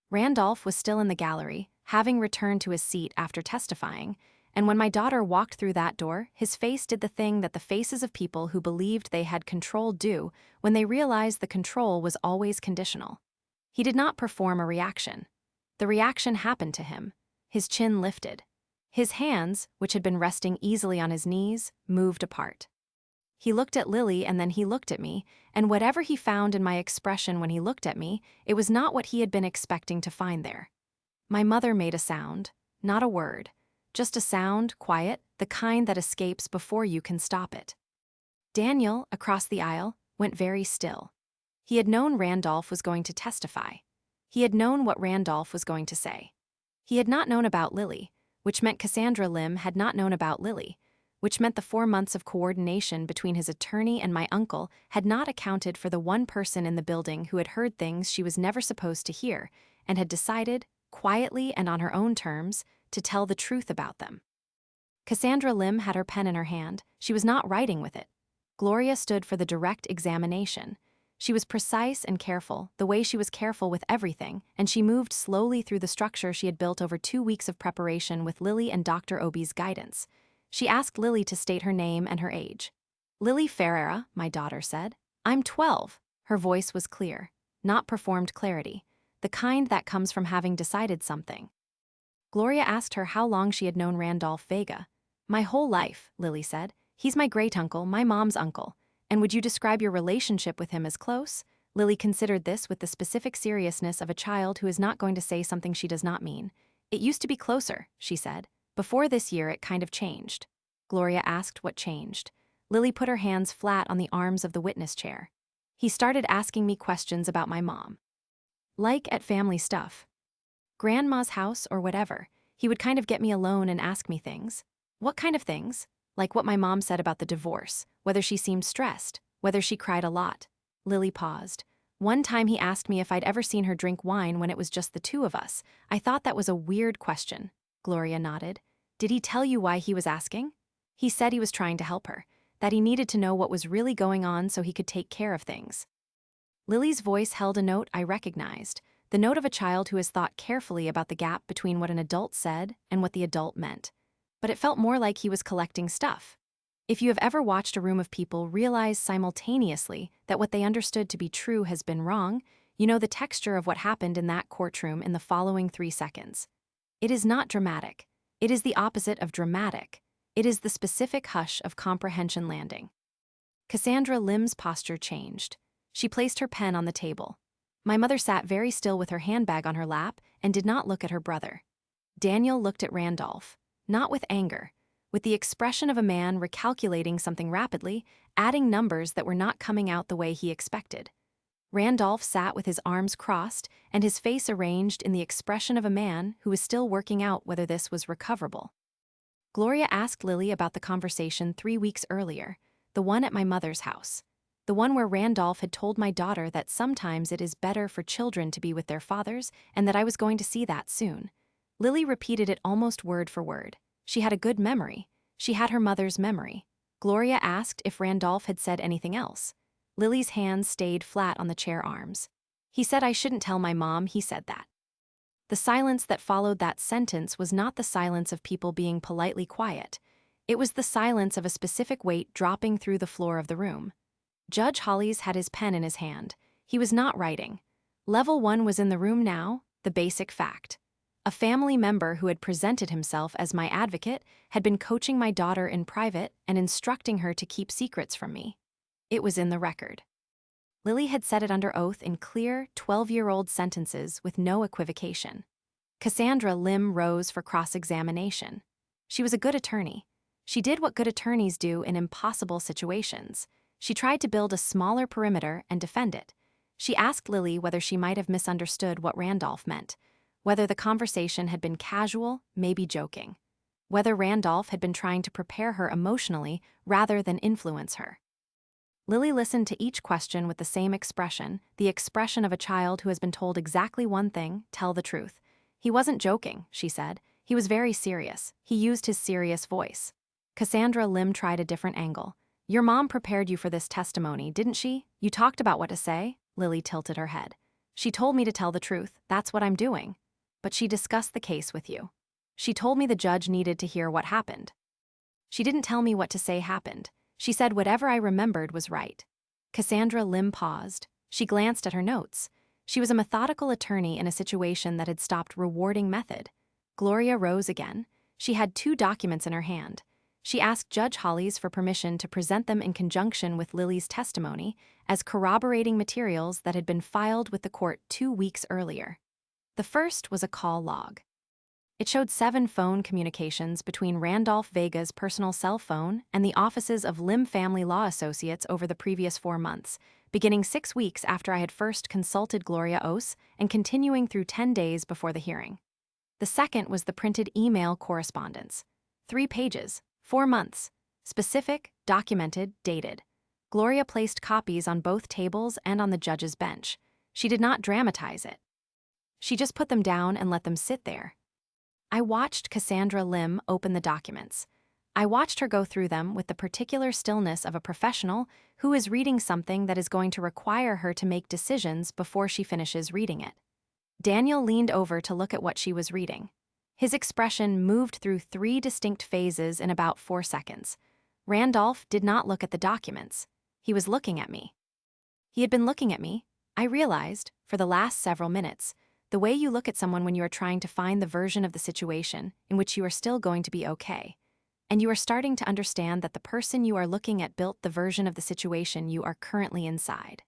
Randolph was still in the gallery, having returned to his seat after testifying, and when my daughter walked through that door, his face did the thing that the faces of people who believed they had control do when they realized the control was always conditional. He did not perform a reaction. The reaction happened to him. His chin lifted. His hands, which had been resting easily on his knees, moved apart. He looked at Lily and then he looked at me, and whatever he found in my expression when he looked at me, it was not what he had been expecting to find there. My mother made a sound, not a word, just a sound, quiet, the kind that escapes before you can stop it. Daniel, across the aisle, went very still. He had known Randolph was going to testify. He had known what Randolph was going to say. He had not known about Lily, which meant Cassandra Lim had not known about Lily, which meant the 4 months of coordination between his attorney and my uncle had not accounted for the one person in the building who had heard things she was never supposed to hear and had decided, quietly and on her own terms, to tell the truth about them. Cassandra Lim had her pen in her hand. She was not writing with it. Gloria stood for the direct examination. She was precise and careful, the way she was careful with everything, and she moved slowly through the structure she had built over 2 weeks of preparation with Lily and Dr. Obi's guidance. She asked Lily to state her name and her age. "Lily Ferreira," my daughter said. "I'm 12. Her voice was clear, not performed clarity, the kind that comes from having decided something. Gloria asked her how long she had known Randolph Vega. "My whole life," Lily said. "He's my great-uncle, my mom's uncle. And would you describe your relationship with him as close?" Lily considered this with the specific seriousness of a child who is not going to say something she does not mean. "It used to be closer," she said. "Before this year, it kind of changed." Gloria asked what changed. Lily put her hands flat on the arms of the witness chair. "He started asking me questions about my mom. Like at family stuff. Grandma's house or whatever. He would kind of get me alone and ask me things." "What kind of things?" "Like what my mom said about the divorce, whether she seemed stressed, whether she cried a lot." Lily paused. "One time he asked me if I'd ever seen her drink wine when it was just the two of us. I thought that was a weird question." Gloria nodded. "Did he tell you why he was asking?" "He said he was trying to help her, that he needed to know what was really going on so he could take care of things." Lily's voice held a note I recognized, the note of a child who has thought carefully about the gap between what an adult said and what the adult meant. But it felt more like he was collecting stuff. If you have ever watched a room of people realize simultaneously that what they understood to be true has been wrong, you know the texture of what happened in that courtroom in the following 3 seconds. It is not dramatic. It is the opposite of dramatic. It is the specific hush of comprehension landing. Cassandra Lim's posture changed. She placed her pen on the table. My mother sat very still with her handbag on her lap and did not look at her brother. Daniel looked at Randolph, not with anger, with the expression of a man recalculating something rapidly, adding numbers that were not coming out the way he expected. Randolph sat with his arms crossed and his face arranged in the expression of a man who was still working out whether this was recoverable. Gloria asked Lily about the conversation 3 weeks earlier, the one at my mother's house. The one where Randolph had told my daughter that sometimes it is better for children to be with their fathers and that I was going to see that soon. Lily repeated it almost word for word. She had a good memory. She had her mother's memory. Gloria asked if Randolph had said anything else. Lily's hands stayed flat on the chair arms. He said I shouldn't tell my mom he said that. The silence that followed that sentence was not the silence of people being politely quiet. It was the silence of a specific weight dropping through the floor of the room. Judge Hollies had his pen in his hand. He was not writing. Level 1 was in the room now, the basic fact. A family member who had presented himself as my advocate had been coaching my daughter in private and instructing her to keep secrets from me. It was in the record. Lily had said it under oath in clear, 12-year-old sentences with no equivocation. Cassandra Lim rose for cross-examination. She was a good attorney. She did what good attorneys do in impossible situations. She tried to build a smaller perimeter and defend it. She asked Lily whether she might have misunderstood what Randolph meant, whether the conversation had been casual, maybe joking, whether Randolph had been trying to prepare her emotionally rather than influence her. Lily listened to each question with the same expression, the expression of a child who has been told exactly one thing, tell the truth. He wasn't joking, she said. He was very serious. He used his serious voice. Cassandra Lim tried a different angle. Your mom prepared you for this testimony, didn't she? You talked about what to say? Lily tilted her head. She told me to tell the truth. That's what I'm doing. But she discussed the case with you. She told me the judge needed to hear what happened. She didn't tell me what to say happened. She said whatever I remembered was right. Cassandra Lim paused. She glanced at her notes. She was a methodical attorney in a situation that had stopped rewarding method. Gloria rose again. She had 2 documents in her hand. She asked Judge Hollies for permission to present them in conjunction with Lily's testimony as corroborating materials that had been filed with the court 2 weeks earlier. The first was a call log. It showed 7 phone communications between Randolph Vega's personal cell phone and the offices of Lim Family Law Associates over the previous 4 months, beginning 6 weeks after I had first consulted Gloria Ose and continuing through 10 days before the hearing. The second was the printed email correspondence. 3 pages, 4 months, specific, documented, dated. Gloria placed copies on both tables and on the judge's bench. She did not dramatize it. She just put them down and let them sit there. I watched Cassandra Lim open the documents. I watched her go through them with the particular stillness of a professional who is reading something that is going to require her to make decisions before she finishes reading it. Daniel leaned over to look at what she was reading. His expression moved through 3 distinct phases in about 4 seconds. Randolph did not look at the documents. He was looking at me. He had been looking at me, I realized, for the last several minutes. The way you look at someone when you are trying to find the version of the situation in which you are still going to be okay. And you are starting to understand that the person you are looking at built the version of the situation you are currently inside.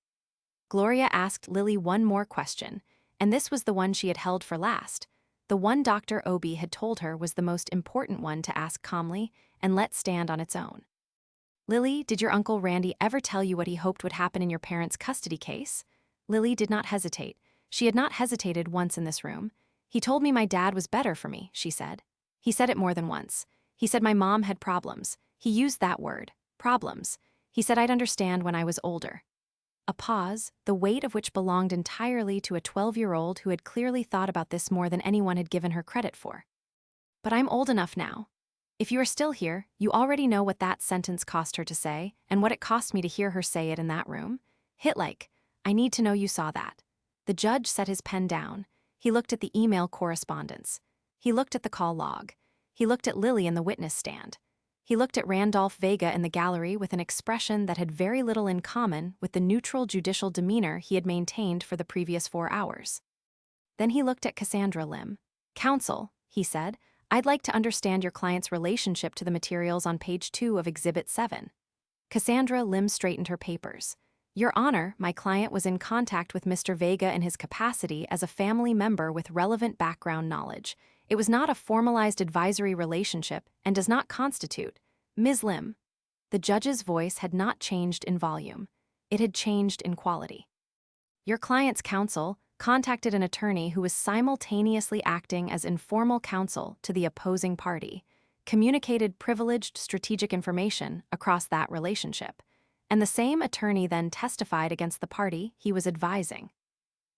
Gloria asked Lily one more question, and this was the one she had held for last. The one Dr. Obi had told her was the most important one to ask calmly and let stand on its own. Lily, did your Uncle Randy ever tell you what he hoped would happen in your parents' custody case? Lily did not hesitate. She had not hesitated once in this room. He told me my dad was better for me, she said. He said it more than once. He said my mom had problems. He used that word, problems. He said I'd understand when I was older. A pause, the weight of which belonged entirely to a 12-year-old who had clearly thought about this more than anyone had given her credit for. But I'm old enough now. If you are still here, you already know what that sentence cost her to say and what it cost me to hear her say it in that room. Hit like, I need to know you saw that. The judge set his pen down. He looked at the email correspondence. He looked at the call log. He looked at Lily in the witness stand. He looked at Randolph Vega in the gallery with an expression that had very little in common with the neutral judicial demeanor he had maintained for the previous 4 hours. Then he looked at Cassandra Lim. "Counsel," he said, "I'd like to understand your client's relationship to the materials on page 2 of Exhibit 7. Cassandra Lim straightened her papers. "Your Honor, my client was in contact with Mr. Vega in his capacity as a family member with relevant background knowledge. It was not a formalized advisory relationship and does not constitute." "Ms. Lim." The judge's voice had not changed in volume. It had changed in quality. "Your client's counsel contacted an attorney who was simultaneously acting as informal counsel to the opposing party, communicated privileged strategic information across that relationship, and the same attorney then testified against the party he was advising."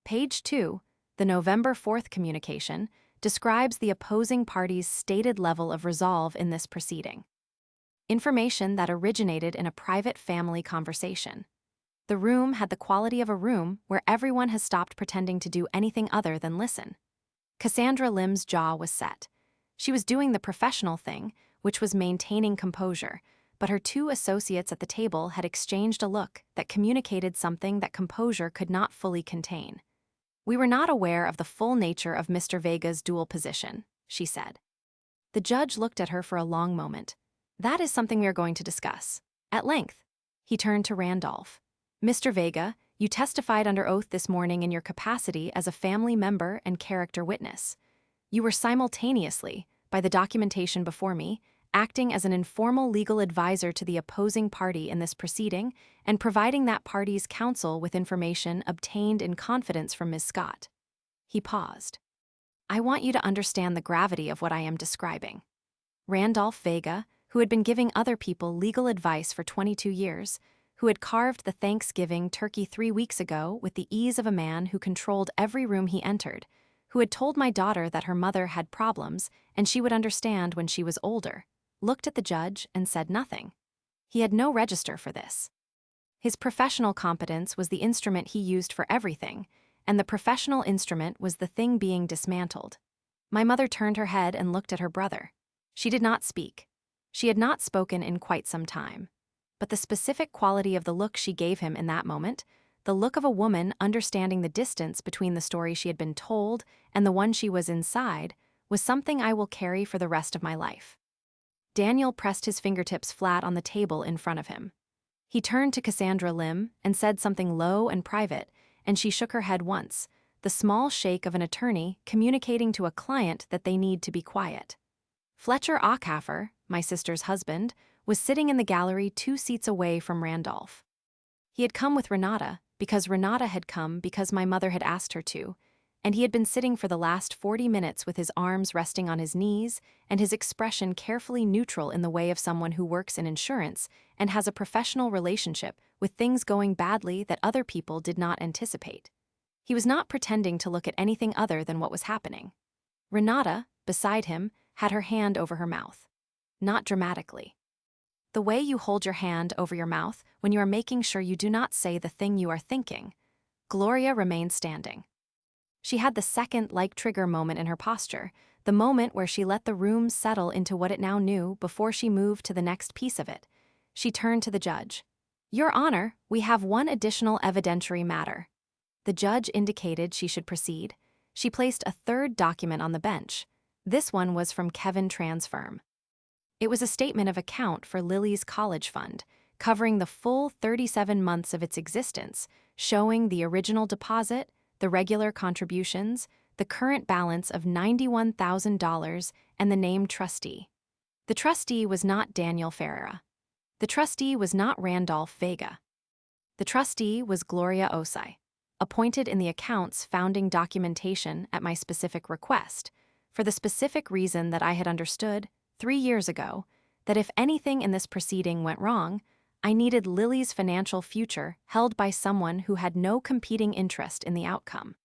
Page 2, the November 4th communication, describes the opposing party's stated level of resolve in this proceeding. Information that originated in a private family conversation. The room had the quality of a room where everyone has stopped pretending to do anything other than listen. Cassandra Lim's jaw was set. She was doing the professional thing, which was maintaining composure, but her 2 associates at the table had exchanged a look that communicated something that composure could not fully contain. "We were not aware of the full nature of Mr. Vega's dual position," she said. The judge looked at her for a long moment. "That is something we are going to discuss at length." He turned to Randolph. "Mr. Vega, you testified under oath this morning in your capacity as a family member and character witness. You were simultaneously, by the documentation before me, acting as an informal legal advisor to the opposing party in this proceeding and providing that party's counsel with information obtained in confidence from Ms. Scott." He paused. "I want you to understand the gravity of what I am describing. Randolph Vega, who had been giving other people legal advice for 22 years, who had carved the Thanksgiving turkey 3 weeks ago with the ease of a man who controlled every room he entered, who had told my daughter that her mother had problems and she would understand when she was older, looked at the judge and said nothing. He had no register for this. His professional competence was the instrument he used for everything, and the professional instrument was the thing being dismantled. My mother turned her head and looked at her brother. She did not speak. She had not spoken in quite some time. But the specific quality of the look she gave him in that moment, the look of a woman understanding the distance between the story she had been told and the one she was inside, was something I will carry for the rest of my life. Daniel pressed his fingertips flat on the table in front of him. He turned to Cassandra Lim and said something low and private, and she shook her head once, the small shake of an attorney communicating to a client that they need to be quiet. Fletcher Ockhafer, my sister's husband, was sitting in the gallery 2 seats away from Randolph. He had come with Renata because Renata had come because my mother had asked her to, and he had been sitting for the last 40 minutes with his arms resting on his knees and his expression carefully neutral in the way of someone who works in insurance and has a professional relationship with things going badly that other people did not anticipate. He was not pretending to look at anything other than what was happening. Renata, beside him, had her hand over her mouth. Not dramatically. The way you hold your hand over your mouth when you are making sure you do not say the thing you are thinking. Gloria remained standing. She had the second like-trigger moment in her posture, the moment where she let the room settle into what it now knew before she moved to the next piece of it. She turned to the judge. "Your Honor, we have one additional evidentiary matter." The judge indicated she should proceed. She placed a 3rd document on the bench. This one was from Kevin Tran's firm. It was a statement of account for Lily's college fund, covering the full 37 months of its existence, showing the original deposit, the regular contributions, the current balance of $91,000, and the named trustee. The trustee was not Daniel Ferreira. The trustee was not Randolph Vega. The trustee was Gloria Osai, appointed in the account's founding documentation at my specific request, for the specific reason that I had understood 3 years ago, that if anything in this proceeding went wrong, I needed Lily's financial future held by someone who had no competing interest in the outcome.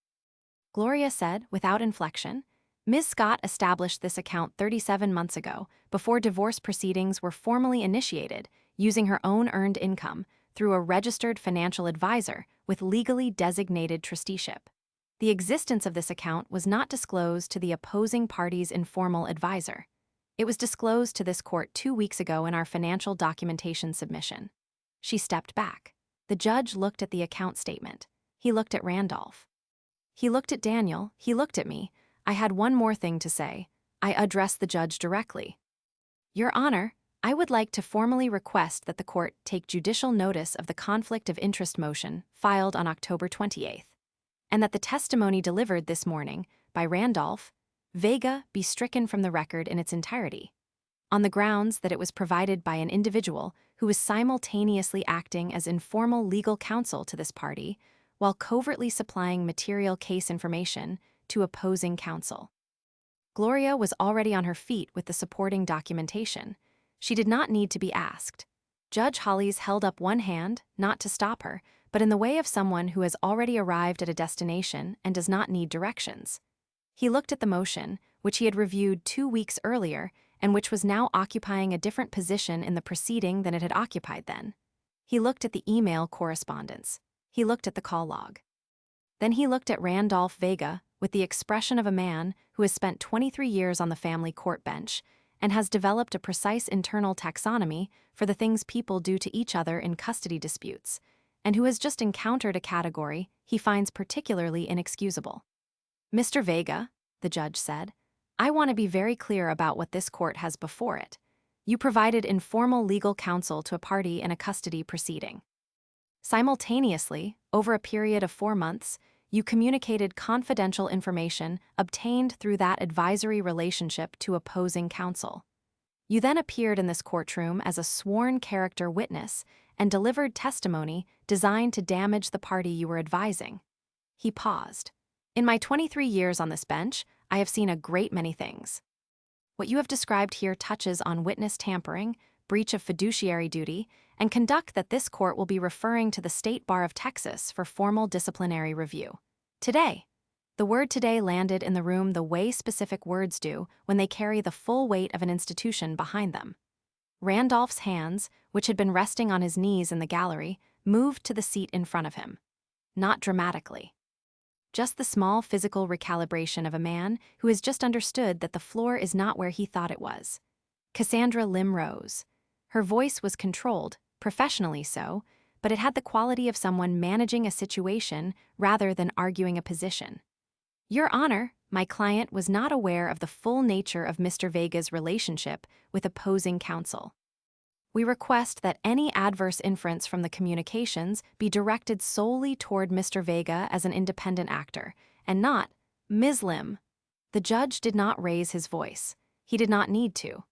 Gloria said, without inflection, "Ms. Scott established this account 37 months ago, before divorce proceedings were formally initiated, using her own earned income through a registered financial advisor with legally designated trusteeship. The existence of this account was not disclosed to the opposing party's informal advisor. It was disclosed to this court 2 weeks ago in our financial documentation submission. She stepped back. The judge looked at the account statement. He looked at Randolph. He looked at Daniel. He looked at me. I had one more thing to say. I addressed the judge directly. Your Honor, I would like to formally request that the court take judicial notice of the conflict of interest motion filed on October 28th, and that the testimony delivered this morning by Randolph Vega be stricken from the record in its entirety, on the grounds that it was provided by an individual who was simultaneously acting as informal legal counsel to this party while covertly supplying material case information to opposing counsel. Gloria was already on her feet with the supporting documentation. She did not need to be asked. Judge Hollies held up one hand, not to stop her, but in the way of someone who has already arrived at a destination and does not need directions. He looked at the motion, which he had reviewed 2 weeks earlier and which was now occupying a different position in the proceeding than it had occupied then. He looked at the email correspondence. He looked at the call log. Then he looked at Randolph Vega with the expression of a man who has spent 23 years on the family court bench and has developed a precise internal taxonomy for the things people do to each other in custody disputes, and who has just encountered a category he finds particularly inexcusable. Mr. Vega, the judge said, I want to be very clear about what this court has before it. You provided informal legal counsel to a party in a custody proceeding. Simultaneously, over a period of 4 months, you communicated confidential information obtained through that advisory relationship to opposing counsel. You then appeared in this courtroom as a sworn character witness and delivered testimony designed to damage the party you were advising. He paused. In my 23 years on this bench, I have seen a great many things. What you have described here touches on witness tampering, breach of fiduciary duty, and conduct that this court will be referring to the State Bar of Texas for formal disciplinary review. Today. The word today landed in the room the way specific words do when they carry the full weight of an institution behind them. Randolph's hands, which had been resting on his knees in the gallery, moved to the seat in front of him. Not dramatically. Just the small physical recalibration of a man who has just understood that the floor is not where he thought it was. Cassandra Lim rose. Her voice was controlled, professionally so, but it had the quality of someone managing a situation rather than arguing a position. Your Honor, my client was not aware of the full nature of Mr. Vega's relationship with opposing counsel. We request that any adverse inference from the communications be directed solely toward Mr. Vega as an independent actor, and not Ms. Lim. The judge did not raise his voice. He did not need to.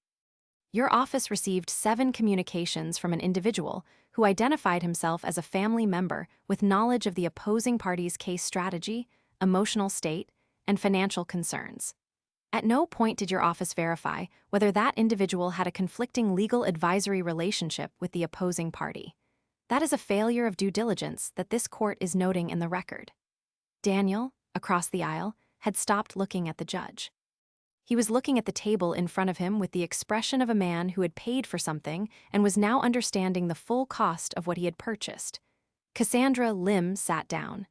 Your office received 7 communications from an individual who identified himself as a family member with knowledge of the opposing party's case strategy, emotional state, and financial concerns. At no point did your office verify whether that individual had a conflicting legal advisory relationship with the opposing party. That is a failure of due diligence that this court is noting in the record. Daniel, across the aisle, had stopped looking at the judge. He was looking at the table in front of him with the expression of a man who had paid for something and was now understanding the full cost of what he had purchased. Cassandra Lim sat down.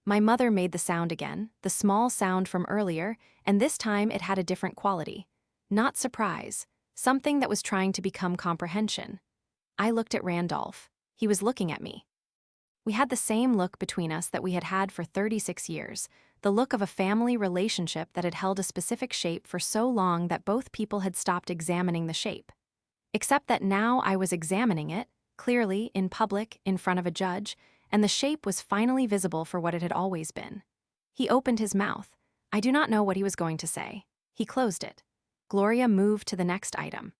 My mother made the sound again, the small sound from earlier, and this time it had a different quality. Not surprise, something that was trying to become comprehension. I looked at Randolph. He was looking at me. We had the same look between us that we had had for 36 years, the look of a family relationship that had held a specific shape for so long that both people had stopped examining the shape. Except that now I was examining it, clearly, in public, in front of a judge, and the shape was finally visible for what it had always been. He opened his mouth. I do not know what he was going to say. He closed it. Gloria moved to the next item.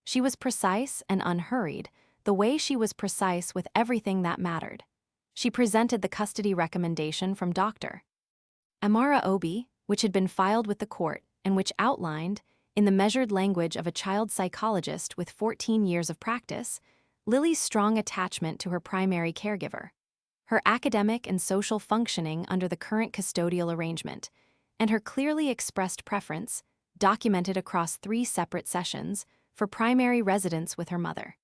She was precise and unhurried, the way she was precise with everything that mattered. She presented the custody recommendation from Dr. Amara Obi, which had been filed with the court and which outlined, in the measured language of a child psychologist with 14 years of practice, Lily's strong attachment to her primary caregiver, her academic and social functioning under the current custodial arrangement, and her clearly expressed preference, documented across 3 separate sessions, for primary residence with her mother.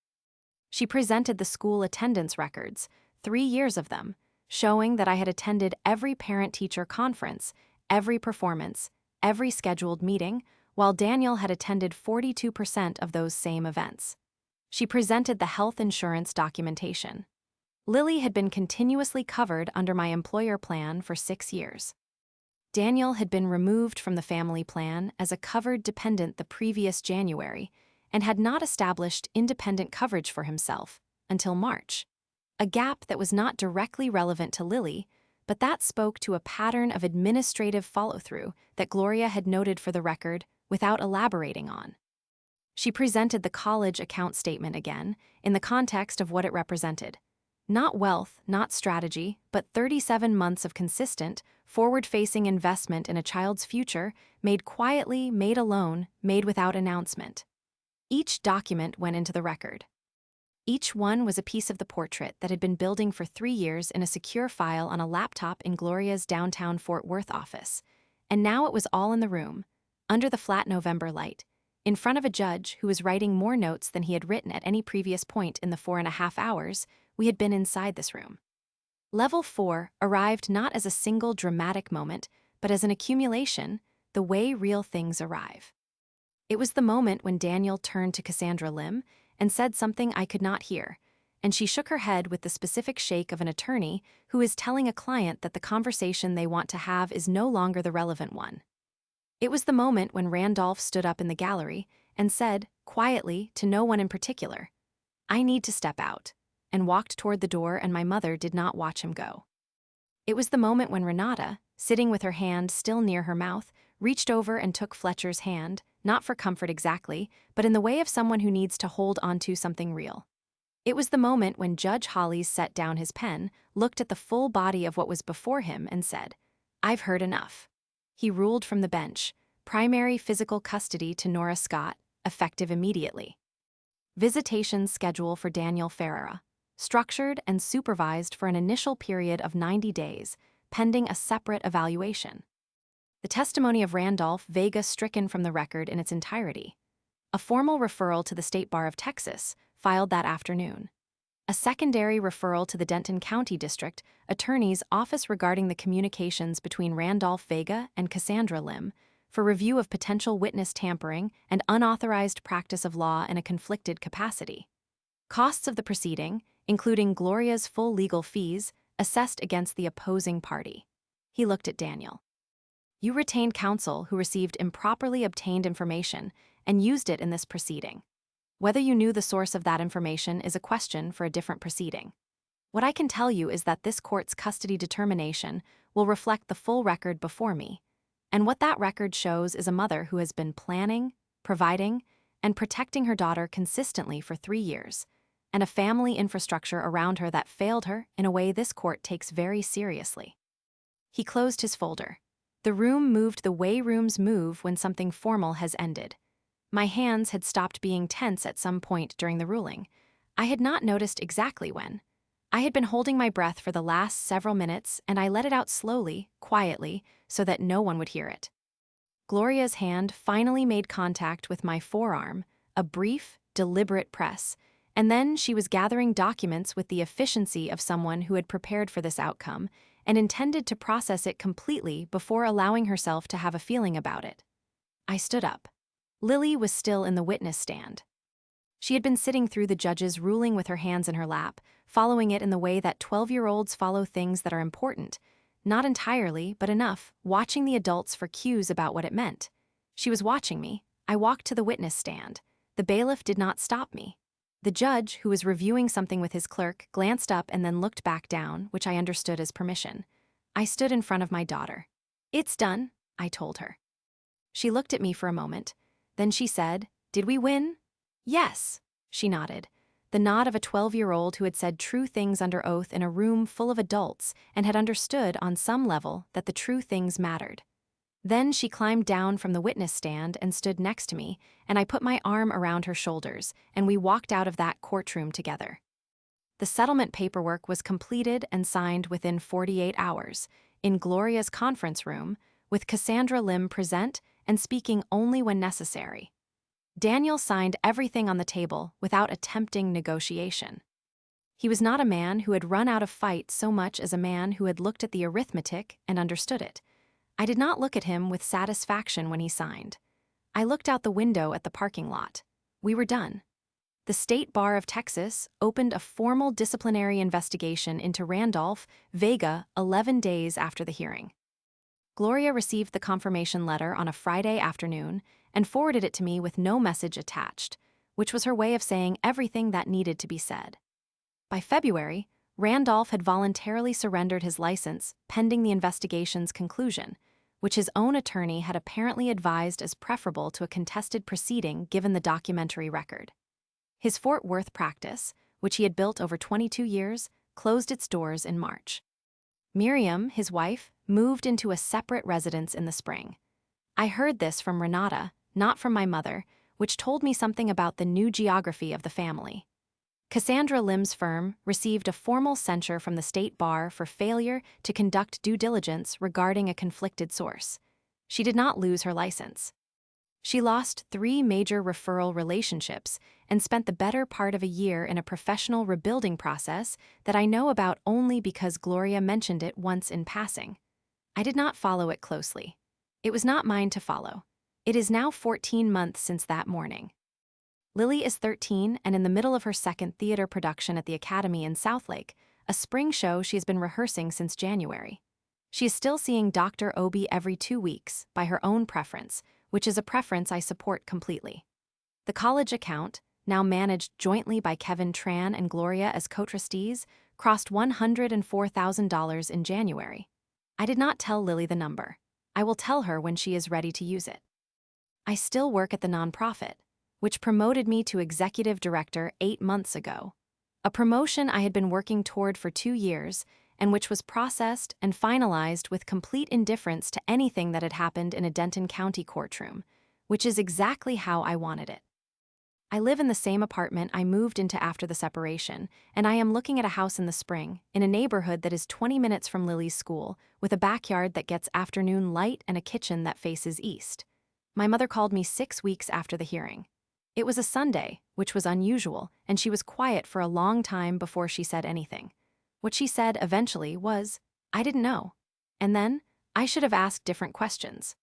She presented the school attendance records, 3 years of them, showing that I had attended every parent-teacher conference, every performance, every scheduled meeting, while Daniel had attended 42% of those same events. She presented the health insurance documentation. Lily had been continuously covered under my employer plan for 6 years. Daniel had been removed from the family plan as a covered dependent the previous January and had not established independent coverage for himself until March, a gap that was not directly relevant to Lily, but that spoke to a pattern of administrative follow-through that Gloria had noted for the record without elaborating on. She presented the college account statement again in the context of what it represented. Not wealth, not strategy, but 37 months of consistent, forward-facing investment in a child's future, made quietly, made alone, made without announcement. Each document went into the record. Each one was a piece of the portrait that had been building for 3 years in a secure file on a laptop in Gloria's downtown Fort Worth office. And now it was all in the room, under the flat November light, in front of a judge who was writing more notes than he had written at any previous point in the 4.5 hours we had been inside this room. Level 4 arrived not as a single dramatic moment, but as an accumulation, the way real things arrive. It was the moment when Daniel turned to Cassandra Lim and said something I could not hear, and she shook her head with the specific shake of an attorney who is telling a client that the conversation they want to have is no longer the relevant one. It was the moment when Randolph stood up in the gallery and said, quietly, to no one in particular, "I need to step out," and walked toward the door, and my mother did not watch him go. It was the moment when Renata, sitting with her hand still near her mouth, reached over and took Fletcher's hand, not for comfort exactly, but in the way of someone who needs to hold onto something real. It was the moment when Judge Hollies set down his pen, looked at the full body of what was before him, and said, "I've heard enough." He ruled from the bench, primary physical custody to Nora Scott, effective immediately. Visitation schedule for Daniel Ferreira, structured and supervised for an initial period of 90 days, pending a separate evaluation. The testimony of Randolph Vega stricken from the record in its entirety. A formal referral to the State Bar of Texas, filed that afternoon. A secondary referral to the Denton County District Attorney's Office regarding the communications between Randolph Vega and Cassandra Lim for review of potential witness tampering and unauthorized practice of law in a conflicted capacity. Costs of the proceeding, including Gloria's full legal fees, assessed against the opposing party. He looked at Daniel. "You retained counsel who received improperly obtained information and used it in this proceeding. Whether you knew the source of that information is a question for a different proceeding. What I can tell you is that this court's custody determination will reflect the full record before me, and what that record shows is a mother who has been planning, providing, and protecting her daughter consistently for 3 years, and a family infrastructure around her that failed her in a way this court takes very seriously." He closed his folder. The room moved the way rooms move when something formal has ended. My hands had stopped being tense at some point during the ruling. I had not noticed exactly when. I had been holding my breath for the last several minutes, and I let it out slowly, quietly, so that no one would hear it. Gloria's hand finally made contact with my forearm, a brief, deliberate press, and then she was gathering documents with the efficiency of someone who had prepared for this outcome and intended to process it completely before allowing herself to have a feeling about it. I stood up. Lily was still in the witness stand. She had been sitting through the judge's ruling with her hands in her lap, following it in the way that 12-year-olds follow things that are important, not entirely, but enough, watching the adults for cues about what it meant. She was watching me. I walked to the witness stand. The bailiff did not stop me. The judge, who was reviewing something with his clerk, glanced up and then looked back down, which I understood as permission. I stood in front of my daughter. "It's done," I told her. She looked at me for a moment. Then she said, "Did we win?" "Yes," she nodded, the nod of a 12-year-old who had said true things under oath in a room full of adults and had understood on some level that the true things mattered. Then she climbed down from the witness stand and stood next to me, and I put my arm around her shoulders, and we walked out of that courtroom together. The settlement paperwork was completed and signed within 48 hours, in Gloria's conference room, with Cassandra Lim present and speaking only when necessary. Daniel signed everything on the table without attempting negotiation. He was not a man who had run out of fight so much as a man who had looked at the arithmetic and understood it. I did not look at him with satisfaction when he signed. I looked out the window at the parking lot. We were done. The State Bar of Texas opened a formal disciplinary investigation into Randolph Vega 11 days after the hearing. Gloria received the confirmation letter on a Friday afternoon and forwarded it to me with no message attached, which was her way of saying everything that needed to be said. By February, Randolph had voluntarily surrendered his license pending the investigation's conclusion, which his own attorney had apparently advised as preferable to a contested proceeding given the documentary record. His Fort Worth practice, which he had built over 22 years, closed its doors in March. Miriam, his wife, moved into a separate residence in the spring. I heard this from Renata, not from my mother, which told me something about the new geography of the family. Cassandra Lim's firm received a formal censure from the state bar for failure to conduct due diligence regarding a conflicted source. She did not lose her license. She lost 3 major referral relationships and spent the better part of a year in a professional rebuilding process that I know about only because Gloria mentioned it once in passing. I did not follow it closely. It was not mine to follow. It is now 14 months since that morning. Lily is 13 and in the middle of her second theater production at the Academy in Southlake, a spring show she has been rehearsing since January. She is still seeing Dr. Obi every 2 weeks, by her own preference, which is a preference I support completely. The college account, now managed jointly by Kevin Tran and Gloria as co-trustees, crossed $104,000 in January. I did not tell Lily the number. I will tell her when she is ready to use it. I still work at the nonprofit, which promoted me to executive director 8 months ago, a promotion I had been working toward for 2 years and which was processed and finalized with complete indifference to anything that had happened in a Denton County courtroom, which is exactly how I wanted it. I live in the same apartment I moved into after the separation, and I am looking at a house in the spring, in a neighborhood that is 20 minutes from Lily's school, with a backyard that gets afternoon light and a kitchen that faces east. My mother called me 6 weeks after the hearing. It was a Sunday, which was unusual, and she was quiet for a long time before she said anything. What she said eventually was, "I didn't know." And then, I should have asked different questions.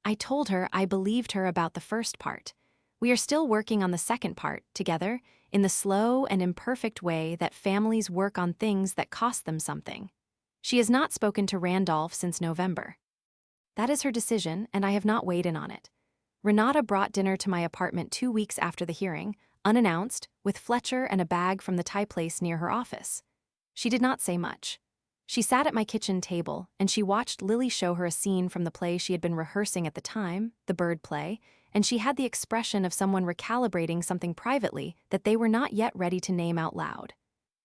I told her I believed her about the first part. We are still working on the second part, together, in the slow and imperfect way that families work on things that cost them something. She has not spoken to Randolph since November. That is her decision, and I have not weighed in on it. Renata brought dinner to my apartment 2 weeks after the hearing, unannounced, with Fletcher and a bag from the Thai place near her office. She did not say much. She sat at my kitchen table, and she watched Lily show her a scene from the play she had been rehearsing at the time, the bird play, and she had the expression of someone recalibrating something privately that they were not yet ready to name out loud.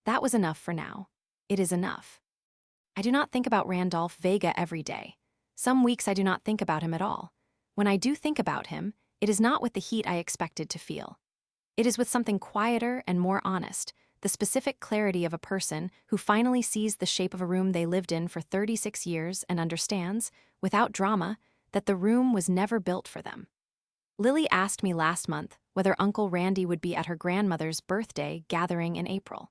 That was enough for now. It is enough. I do not think about Randolph Vega every day. Some weeks I do not think about him at all. When I do think about him, it is not with the heat I expected to feel. It is with something quieter and more honest, the specific clarity of a person who finally sees the shape of a room they lived in for 36 years and understands, without drama, that the room was never built for them. Lily asked me last month whether Uncle Randy would be at her grandmother's birthday gathering in April.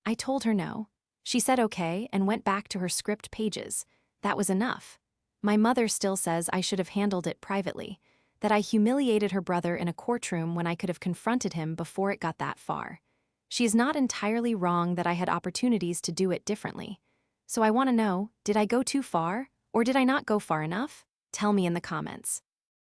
I told her no. She said okay and went back to her script pages. That was enough. My mother still says I should have handled it privately, that I humiliated her brother in a courtroom when I could have confronted him before it got that far. She is not entirely wrong that I had opportunities to do it differently. So I want to know, did I go too far, or did I not go far enough? Tell me in the comments.